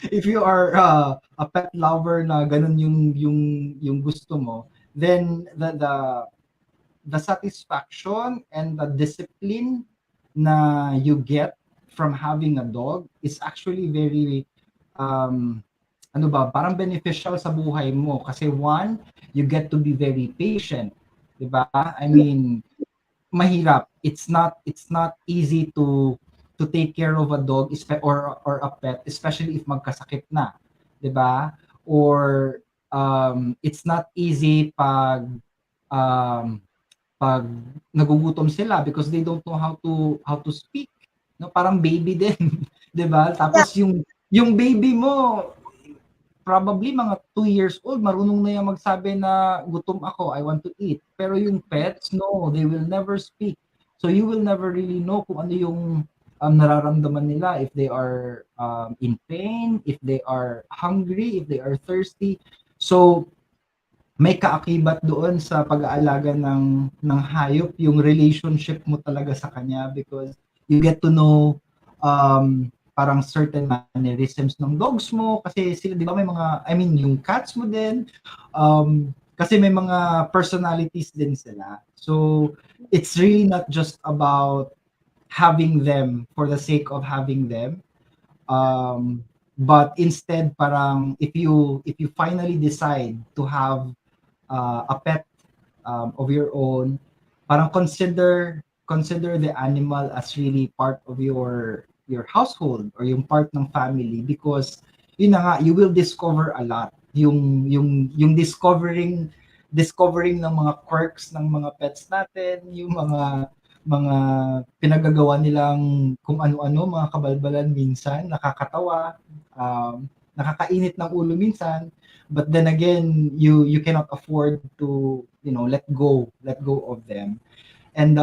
S3: If you are a pet lover na ganun yung gusto mo, then the satisfaction and the discipline na you get from having a dog is actually very ano ba, parang beneficial sa buhay mo kasi one, you get to be very patient, 'di ba? I mean, mahirap. It's not easy to take care of a dog or a pet especially if magkasakit na, 'di ba? Or it's not easy um pag nagugutom sila because they don't know how to speak, no, parang baby din. 'Di ba?
S4: Yeah.
S3: Tapos yung baby mo probably mga 2 years old marunong na yan magsabi na gutom ako, I want to eat. Pero yung pets, no, they will never speak. So you will never really know kung ano yung nararamdaman nila, if they are in pain, if they are hungry, if they are thirsty. So may kaakibat doon sa pag-aalaga ng hayop, yung relationship mo talaga sa kanya because you get to know parang certain mannerisms ng dogs mo kasi sila, di ba, may mga, I mean, yung cats mo din, kasi may mga personalities din sila. So, it's really not just about having them for the sake of having them. But instead, parang if you finally decide to have a pet of your own, parang consider the animal as really part of your household or yung part ng family because yun na nga, you will discover a lot. Yung discovering ng mga quirks ng mga pets natin, yung mga pinagagawa nilang kung ano-ano, mga kabalbalan minsan, nakakatawa, nakakainit ng ulo minsan, but then again, you cannot afford to, let go of them. And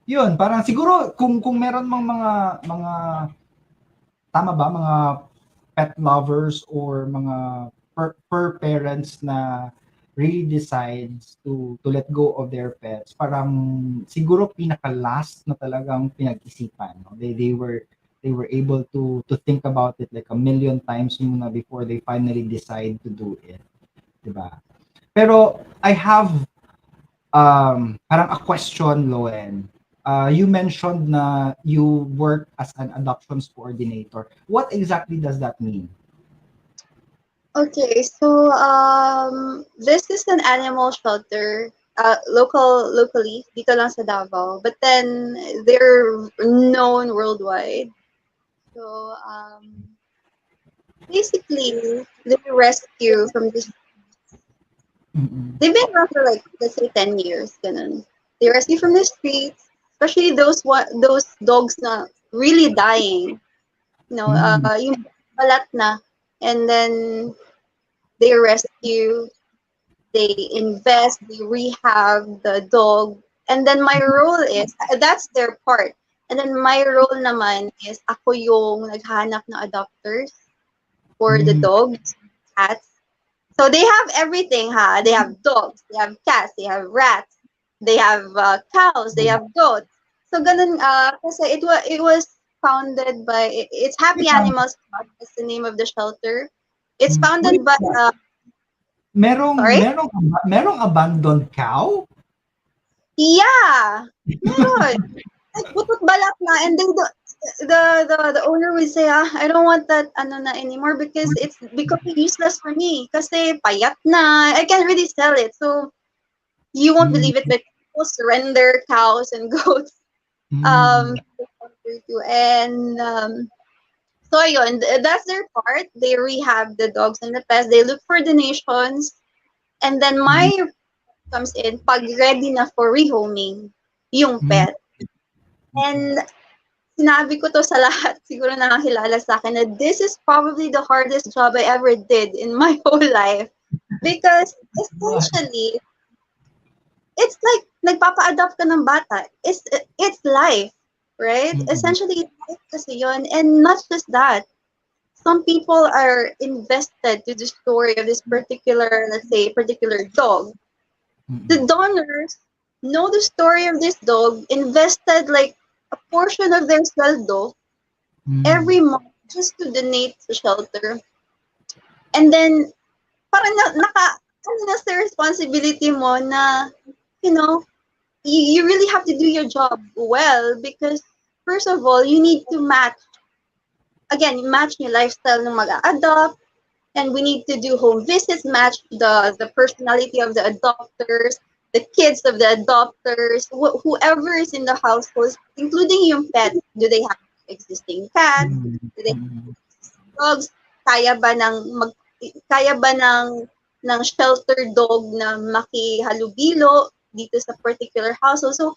S3: yun, parang siguro kung meron mang mga tama ba, mga pet lovers or mga per parents na really decides to let go of their pets, parang siguro pinaka last na talagang pinag-isipan, no? They were able to think about it like a million times muna before they finally decide to do it, 'di ba? Pero I have parang a question, Loen. You mentioned na you work as an adoptions coordinator. What exactly does that mean?
S4: Okay, so this is an animal shelter, locally dito lang sa Davao, but then they're known worldwide. So basically, they rescue from this.
S3: Mm-mm.
S4: They've been around for like let's say 10 years, ganun. They rescue from the streets, especially those dogs na really dying.
S3: Mm.
S4: Yung balat na, and then they rescue, they invest, they rehab the dog, and then my role is that's their part. And then my role naman is ako yung naghanap ng adopters for the
S3: Mm.
S4: dogs, cats. So they have everything, ha. They have dogs, they have cats, they have rats, they have cows, they have goats. So ganun, kasi it was founded by it's Happy
S3: Wait lang.
S4: Animals Club. That's the name of the shelter. It's
S3: Wait
S4: founded by
S3: lang. Merong
S4: sorry.
S3: merong merong abandoned cow?
S4: Yeah, meron. Like, butot balat na, and they do, the owner would say, I don't want that ano na anymore because it's becoming useless for me. Kasi payat na. I can't really sell it. So you won't
S3: Mm,
S4: believe it, but people surrender cows and goats
S3: mm,
S4: and so ayun, that's their part. They rehab the dogs and the pets. They look for donations. And then
S3: mm,
S4: my comes in pag ready na for rehoming yung
S3: mm,
S4: pet. And sinabi ko to sa lahat siguro nakakilala sa akin na this is probably the hardest job I ever did in my whole life. Because
S3: Why?
S4: essentially, it's like nagpapa-adopt ka ng bata. It's life, right?
S3: Mm,
S4: Essentially, life kasi yun. And not just that. Some people are invested to the story of this particular, let's say, particular dog. The
S3: mm,
S4: donors know the story of this dog, invested like a portion of their sweldo
S3: mm,
S4: every month just to donate to shelter. And then, parang ano na sa responsibility mo na, you know, you really have to do your job well because, first of all, you need to match yung lifestyle ng mag-a-adopt, and we need to do home visits, match the personality of the adopters, the kids of the adopters, whoever is in the household, including yung pets. Do they have existing cats?
S3: mm,
S4: Do they have
S3: mm,
S4: dogs? Kaya ba kaya ba ng shelter dog na makihalubilo dito sa particular household? So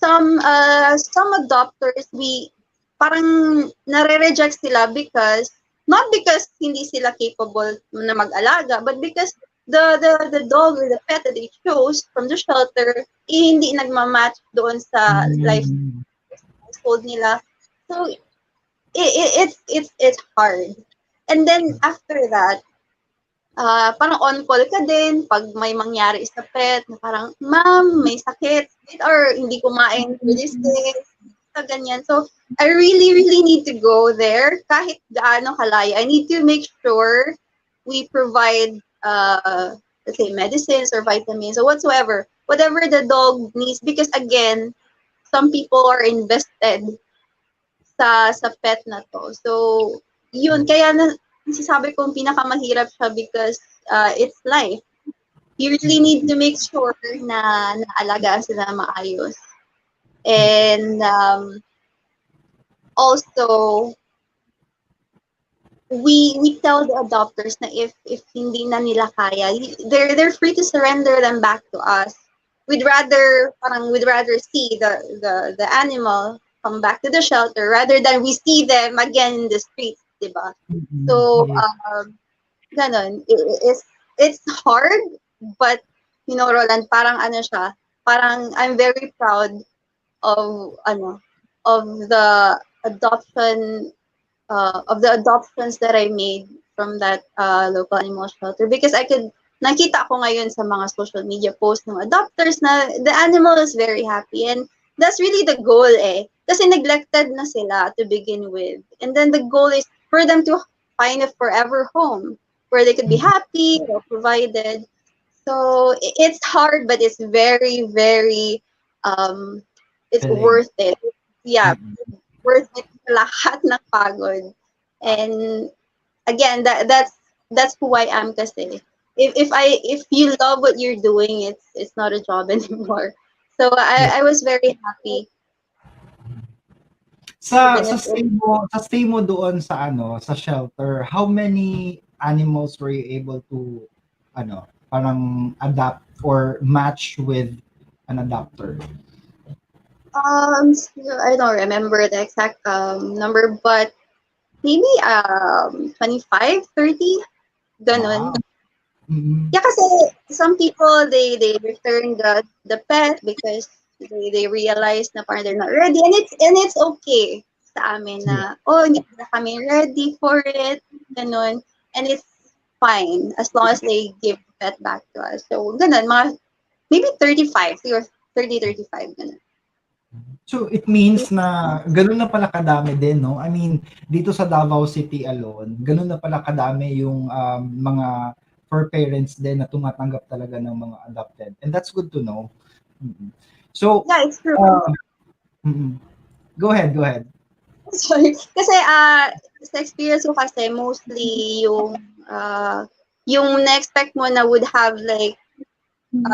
S4: some adopters we parang nare-reject sila because not because hindi sila capable na mag-alaga but because the dog or the pet that they chose from the shelter hindi nagma-match doon sa life
S3: mm,
S4: household nila. So it's hard. And then after that, parang on call ka din pag may mangyari sa pet na parang, ma'am, may sakit or hindi kumain for this day, ganyan. So, I really, really need to go there kahit gaano kalaya. I need to make sure we provide, let's say, medicines or vitamins or whatsoever, whatever the dog needs. Because again, some people are invested sa pet na to. So, yun. Kaya nasasabi kong pinakamahirap siya because it's life. You really need to make sure na naalagaan sila na maayos. And also, we tell the adopters na if hindi na nila kaya, they're free to surrender them back to us. We'd rather see the animal come back to the shelter rather than we see them again in the streets, diba?
S3: mm,
S4: So
S3: yeah,
S4: ganon. It's hard, but Roland, parang ano siya, parang I'm very proud of of the adoption of the adoptions that I made from that local animal shelter because nakita ko ngayon sa mga social media posts ng adopters na the animal is very happy and that's really the goal kasi neglected na sila to begin with and then the goal is for them to find a forever home where they could be
S3: mm,
S4: happy or provided. So it's hard but it's very very um it's
S3: feeling.
S4: worth it. Yeah,
S3: Mm,
S4: worth it lahat ng pagod. And again, that's who I am kasi. If you love what you're doing, it's not a job anymore. So
S3: yeah.
S4: I was very happy
S3: Sa
S4: even if it
S3: stay mo doon sa sa shelter, how many animals were you able to parang adapt or match with an adopter?
S4: I don't remember the exact number but maybe 25, 30 ganun.
S3: Wow. Mm,
S4: Yeah, kasi some people they return the pet because they realize na parang they're not ready and it's okay sa amin
S3: yeah.
S4: na hindi na kami ready for it ganun and it's fine as long as they give the pet back to us. So ganun mga maybe 35 or 30 35 ganun.
S3: So it means na gano'n na pala kadami din 'no? I mean, dito sa Davao City alone, gano'n na pala kadami yung, mga fur parents din na tumatanggap talaga ng mga adopted, and that's good to know. Mm. So,
S4: Yeah, it's true.
S3: uh mm. Go ahead, go ahead.
S4: Sorry. Kasi sa experience ko kasi mostly yung na-expect mo na would have like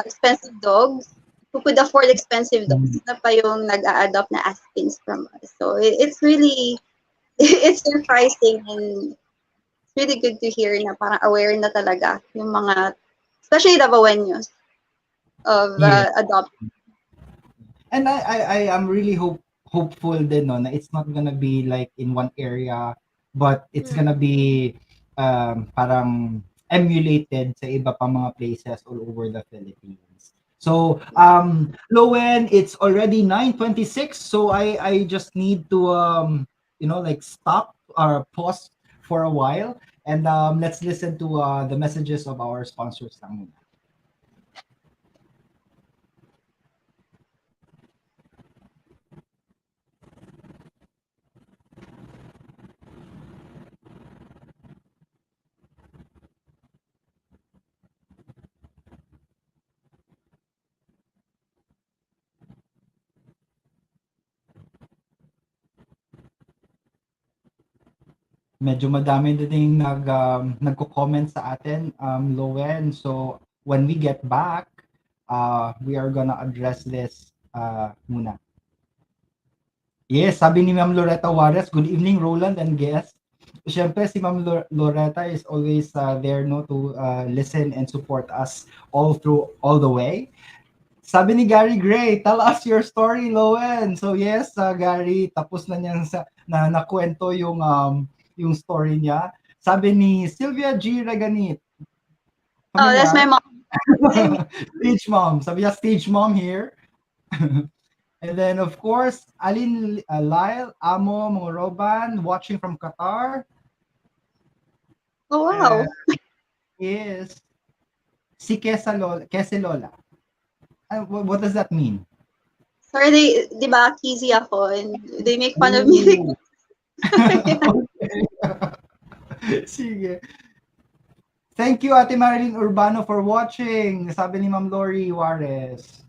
S4: expensive dogs who could afford expensive dogs na pa yung nag-a-adopt na Aspins from us. So it's really it's surprising and it's really good to hear na parang aware na talaga yung mga especially the Baweños of
S3: Yeah.
S4: adopting.
S3: And I am really hopeful din no na it's not gonna be like in one area but it's gonna be parang emulated sa iba pa mga places all over the Philippines. So Loen, it's already 9:26, so I just need to like stop or pause for a while and let's listen to the messages of our sponsors lang muna. Medyo madami din nagko-comment sa atin, Loen. So, when we get back, we are gonna address this muna. Yes, sabi ni Ma'am Loretta Juarez, good evening, Roland and guests. Siyempre, si Ma'am Loretta is always there no to listen and support us all the way. Sabi ni Gary Gray, tell us your story, Loen. So yes, Gary, tapos na niyang nakwento yung story niya. Sabi ni Sylvia G. Reganit.
S4: Oh, that's my mom.
S3: Stage mom. Sabi niya, stage mom here. And then, of course, Alin Lyle, Amo Mongoroban, watching from Qatar.
S4: Oh, wow.
S3: Yes. Si Kesa Lola. What does that mean?
S4: Sorry, di ba, Kizzy ako and they make fun of me.
S3: Sige. Thank you, Ate Marilyn Urbano, for watching. Sabi ni Ma'am Lori Juarez.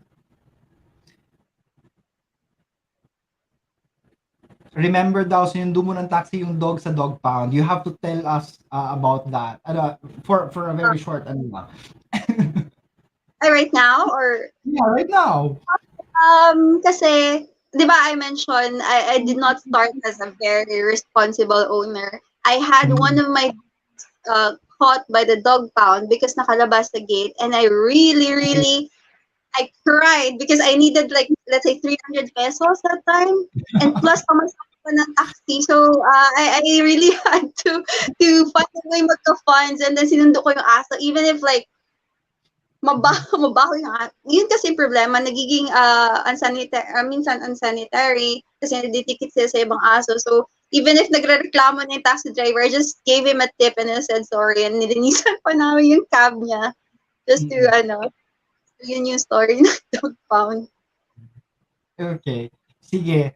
S3: Remember daw, sinundo mo ng taxi yung dog sa dog pound. You have to tell us about that. For a very short,
S4: Right now or
S3: yeah, right now.
S4: kasi 'di ba I mentioned I did not start as a very responsible owner. I had one of my caught by the dog pound because nakalabas sa gate and I really I cried because I needed like let's say 300 pesos that time and plus pamasahe pa ng taxi. So I really had to find a way magka-funds and then sinundo ko yung aso even if like mabaho yung yun kasi yung problema nagiging unsanitary minsan unsanitary kasi naditikit sila sa ibang aso. So even if nagrereklamo na yung taxi driver, I just gave him a tip and I said sorry and nilinisan pa namin yung cab niya just to yun yung story ng dog pound.
S3: Okay. Sige.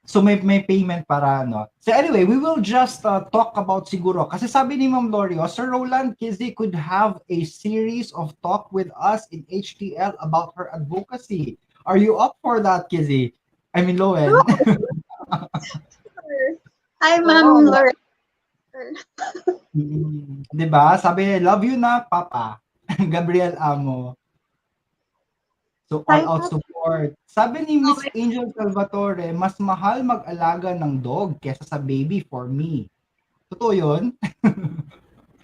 S3: So may payment para no. So anyway, we will just talk about siguro kasi sabi ni Ma'am Lorio, Sir Roland Kizzy could have a series of talk with us in HTL about her advocacy. Are you up for that, Kizzy? I mean, Loen.
S4: Hi, Ma'am Laura.
S3: Diba? Sabi, love you na, Papa. Gabriel Amo. So, all out support. Sabi ni Miss Angel Salvatore, mas mahal mag-alaga ng dog kesa sa baby for me. Totoo yun?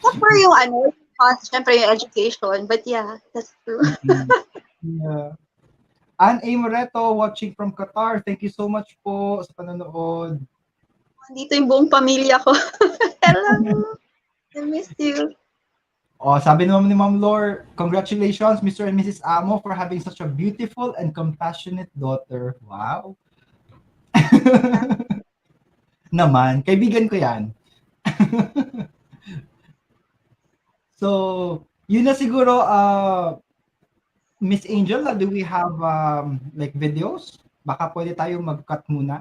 S4: For yung syempre yung education. But yeah, that's true.
S3: Yeah. Ann A. Moreto, watching from Qatar. Thank you so much po sa panonood.
S4: Dito yung buong pamilya ko. Hello! I miss you.
S3: Oh, sabi naman ni Ma'am Lore, congratulations Mr. and Mrs. Amo for having such a beautiful and compassionate daughter. Wow. Naman, kaibigan ko yan. So, yun na siguro, Miss Angel, do we have like videos? Baka pwede tayo mag-cut muna.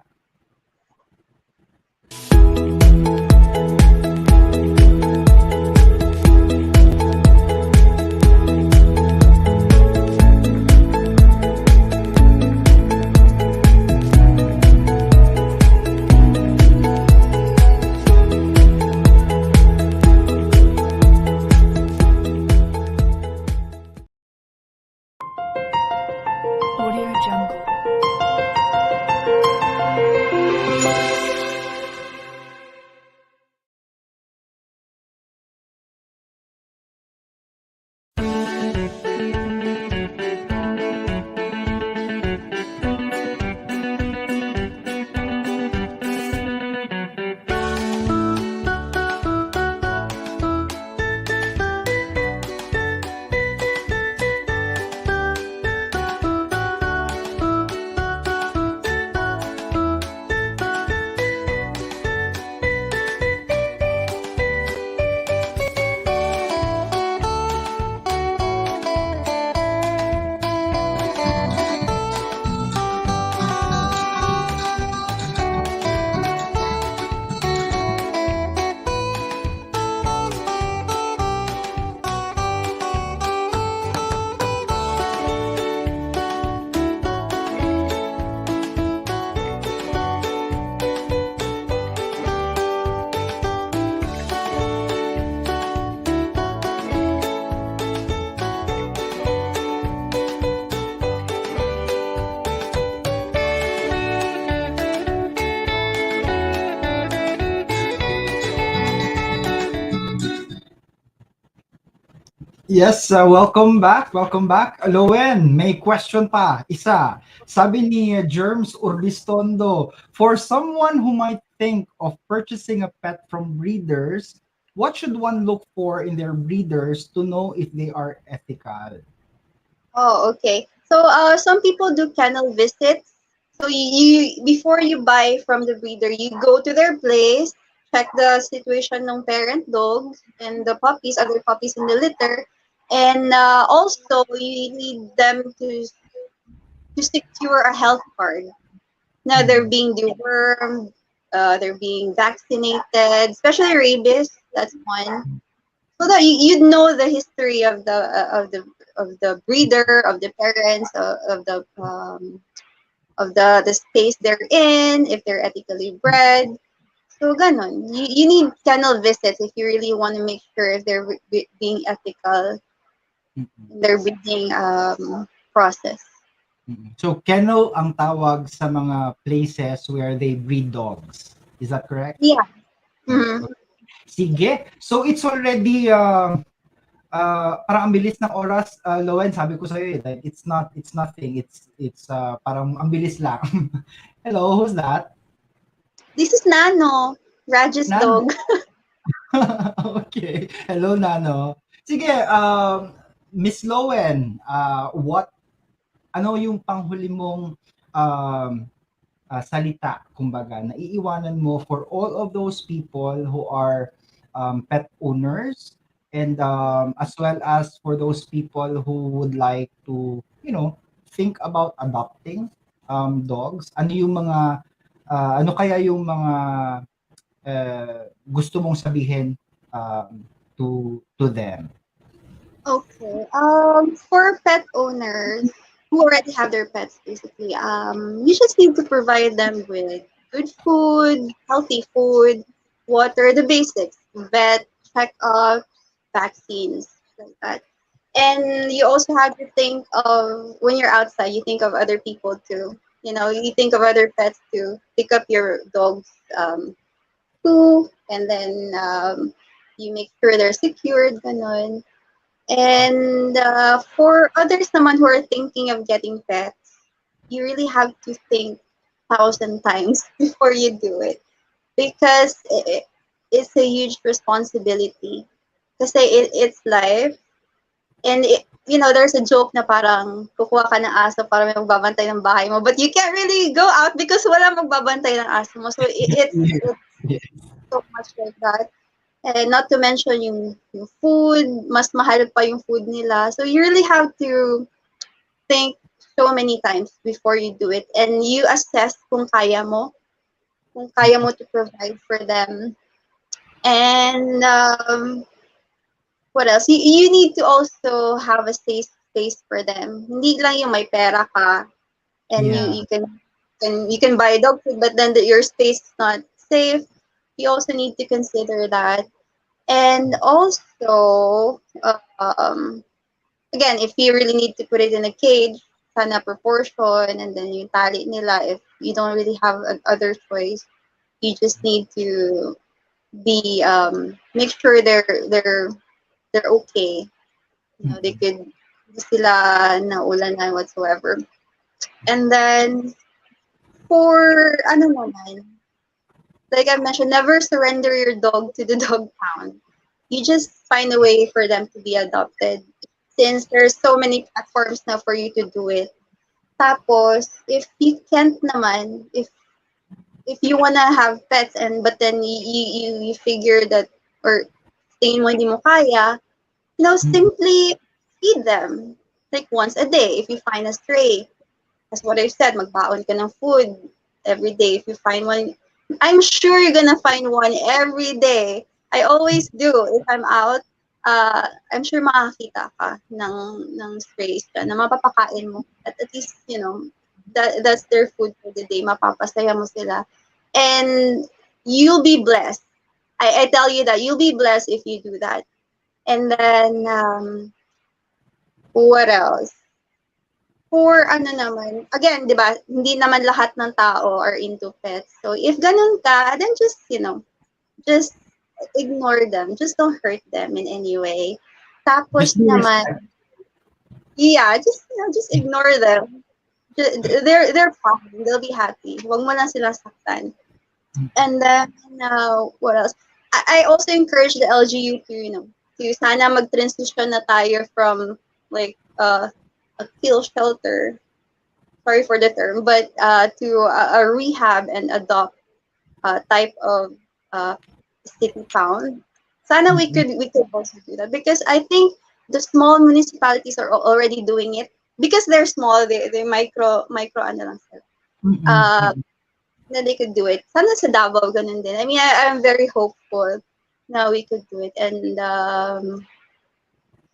S3: Yes, welcome back. Welcome back. Loen, may question pa. Isa. Sabi ni Germs Urbistondo, for someone who might think of purchasing a pet from breeders, what should one look for in their breeders to know if they are ethical?
S4: Oh, okay. So, some people do kennel visits. So before you buy from the breeder, you go to their place, check the situation ng parent dog and the puppies, other puppies in the litter, and also you need them to secure a health card. Now they're
S3: Mm,
S4: being dewormed, they're being vaccinated, especially rabies. That's one. So that you'd know the history of the breeder, of the parents, of the space they're in, if they're ethically bred. So ganon. You need kennel visits if you really want to make sure if they're being ethical
S3: mm,
S4: in their breeding process.
S3: So, kennel ang tawag sa mga places where they breed dogs. Is that correct?
S4: Yeah.
S3: Mm.
S4: Mm-hmm.
S3: Sige. So, it's already parang ang bilis ng oras, Lowen, sabi ko sa'yo like it's nothing, it's parang ang bilis lang. Hello, who's that?
S4: This is Nano, Raj's
S3: Nan.
S4: dog.
S3: Okay. Hello, Nano. Sige, Miss Lowen, ano yung panghuli mong um, salita, kumbaga, na iiwanan mo for all of those people who are pet owners and as well as for those people who would like to, think about adopting dogs. Ano yung mga, ano kaya yung mga gusto mong sabihin to them?
S4: Okay. For pet owners who already have their pets, basically, you just need to provide them with good food, healthy food, water, the basics, vet checkups, vaccines, like that. And you also have to think of when you're outside, you think of other people too. You think of other pets to pick up your dog's poo, and then you make sure they're secured, ganon. And for others naman who are thinking of getting pets, you really have to think 1,000 times before you do it because it's a huge responsibility. Kasi it's life. And there's a joke na parang kukuha ka ng aso para may magbabantay ng bahay mo. But you can't really go out because wala magbabantay ng aso mo. So it's
S3: Yeah.
S4: so much like that. And not to mention yung food, mas mahal pa yung food nila. So you really have to think so many times before you do it. And you assess kung kaya mo to provide for them. And what else? You need to also have a safe space for them. Hindi lang yung may pera ka and
S3: Yeah.
S4: you can buy dog food, but then your space is not safe. You also need to consider that. And also, again, if you really need to put it in a cage, sana proportion, and then yung tali nila, if you don't really have other choice, you just need to be make sure they're okay. They
S3: Mm-mm.
S4: could hindi sila naulanan whatsoever. And then for ano naman, like I mentioned, never surrender your dog to the dog pound. You just find a way for them to be adopted since there's so many platforms now for you to do it. Tapos, if you can't naman, if you wanna have pets and but then you figure that or tingin mo hindi mo kaya,
S3: Mm-mm.
S4: simply feed them like once a day. If you find a stray, as what I said, magbaon ka ng food every day. If you find one, I'm sure you're gonna find one every day. I always do. If I'm out, I'm sure makakita ka ng strays ka na mapapakain mo. At least, that's their food for the day. Mapapasaya mo sila. And you'll be blessed. I tell you that you'll be blessed if you do that. And then, what else? For ano naman, again, 'di ba, hindi naman lahat ng tao are into pets. So if ganun ka, then just ignore them. Just don't hurt them in any way.
S3: Just
S4: Tapos
S3: do
S4: naman,
S3: respect.
S4: yeah, just ignore them. They're fine. They'll be happy. Huwag mo lang sila saktan. And then, what else? I also encourage the LGU to, to sana mag-transition na tayo from like a kill shelter, sorry for the term, but to a rehab and adopt type of uh, city town. Sana we could also do that because I think the small municipalities are already doing it because they're small. They micro ano lang sila.
S3: Mm-mm.
S4: Uh, na they could do it. Sana sa Davao ganun din. I mean, I'm very hopeful na we could do it. And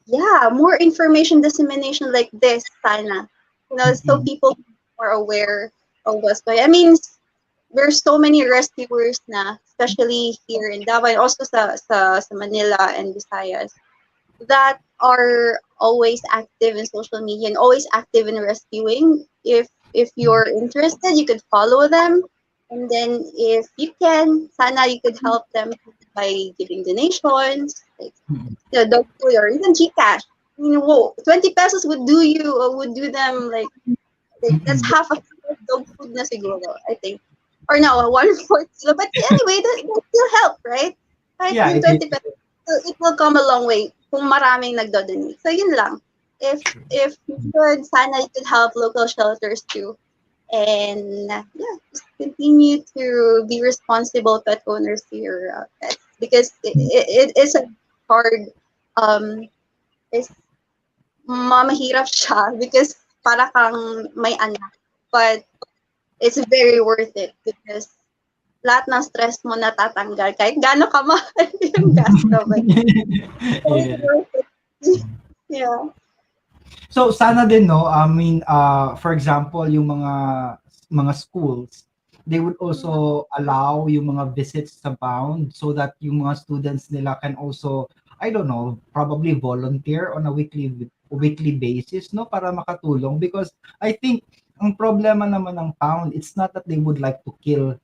S4: yeah, more information dissemination like this, sana. So
S3: Mm-mm.
S4: people are aware of what's going. I mean, there's so many rescuers na, especially here in Davao and also sa Manila and Visayas, that are always active in social media and always active in rescuing. If you're interested, you could follow them. And then if you can, sana you could help them by giving donations, like
S3: Mm-mm.
S4: dog food or even Gcash. I mean, whoa, 20 pesos would do them like that's
S3: Mm-mm.
S4: half a kilo of dog food na siguro, I think. Or no, 1/4 kilo. But anyway, that still help, right? Kahit
S3: Yeah,
S4: yung
S3: it is.
S4: 20 pesos, it will come a long way kung maraming nagdo-donate. So yun lang. If you could, sana you could help local shelters too. And yeah, just continue to be responsible pet owners to your pets because it is a hard um is mamahirap siya because para kang may anak. But it's very worth it because lahat ng stress mo natatanggal kahit gaano kamahal yung gasto. But it's
S3: Yeah.
S4: worth it. Yeah.
S3: So sana din, no, I mean, for example, yung mga schools, they would also allow yung mga visits sa pound so that yung mga students nila can also, I don't know, probably volunteer on a weekly basis, no, para makatulong. Because I think ang problema naman ng pound, it's not that they would like to kill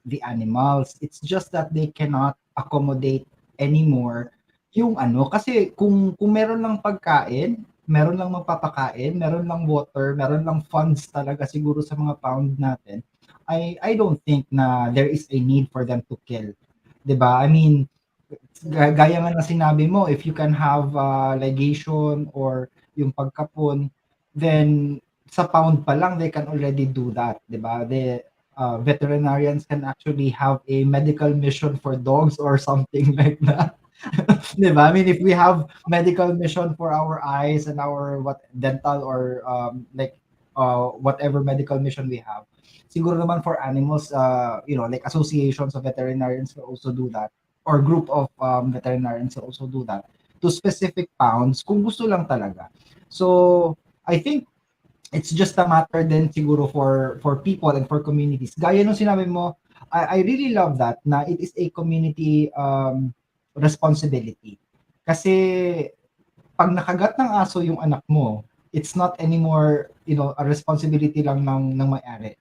S3: the animals, it's just that they cannot accommodate anymore yung ano, kasi kung meron lang pagkain, meron lang magpapakain, meron lang water, meron lang funds talaga siguro sa mga pound natin, I don't think na there is a need for them to kill. 'Di ba? I mean, gaya nga na sinabi mo, if you can have ligation or yung pagkapon, then sa pound pa lang they can already do that, 'di ba? The veterinarians can actually have a medical mission for dogs or something like that. 'Di ba? I mean, if we have medical mission for our eyes and our what dental or like whatever medical mission we have. Siguro naman for animals, like associations of veterinarians will also do that or group of veterinarians will also do that to specific pounds kung gusto lang talaga. So, I think it's just a matter then siguro for people and for communities. Gaya nung sinabi mo, I really love that na it is a community responsibility. Kasi pag nakagat ng aso yung anak mo, it's not anymore, a responsibility lang ng may-ari.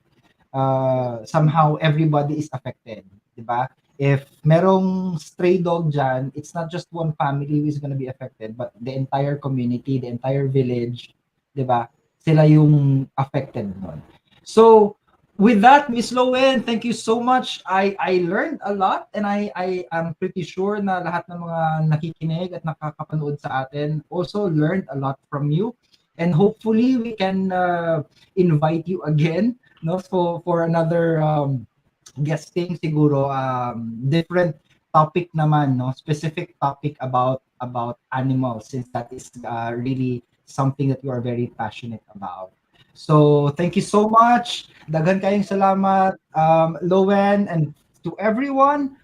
S3: Somehow everybody is affected, 'di ba? If merong stray dog dyan, it's not just one family who is gonna be affected, but the entire community, the entire village, 'di ba? Sila yung affected nun. So, with that, Miss Loen, thank you so much. I learned a lot and I am pretty sure na lahat ng mga nakikinig at nakakapanood sa atin also learned a lot from you. And hopefully we can invite you again, no, for another guesting siguro, different topic naman, no, specific topic about animals, since that is really something that you are very passionate about. So thank you so much, daghan kayong salamat, Loen, and to everyone,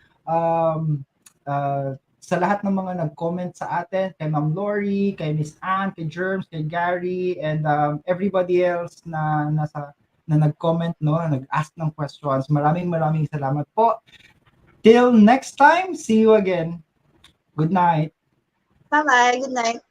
S3: sa lahat ng mga nag-comment sa atin, kay Ma'am Lori, kay Miss Anne, kay Germs, kay Gary, and everybody else na nag-comment, no, nag-ask ng questions. Maraming salamat po. Till next time, see you again. Good night.
S4: Bye-bye. Good night.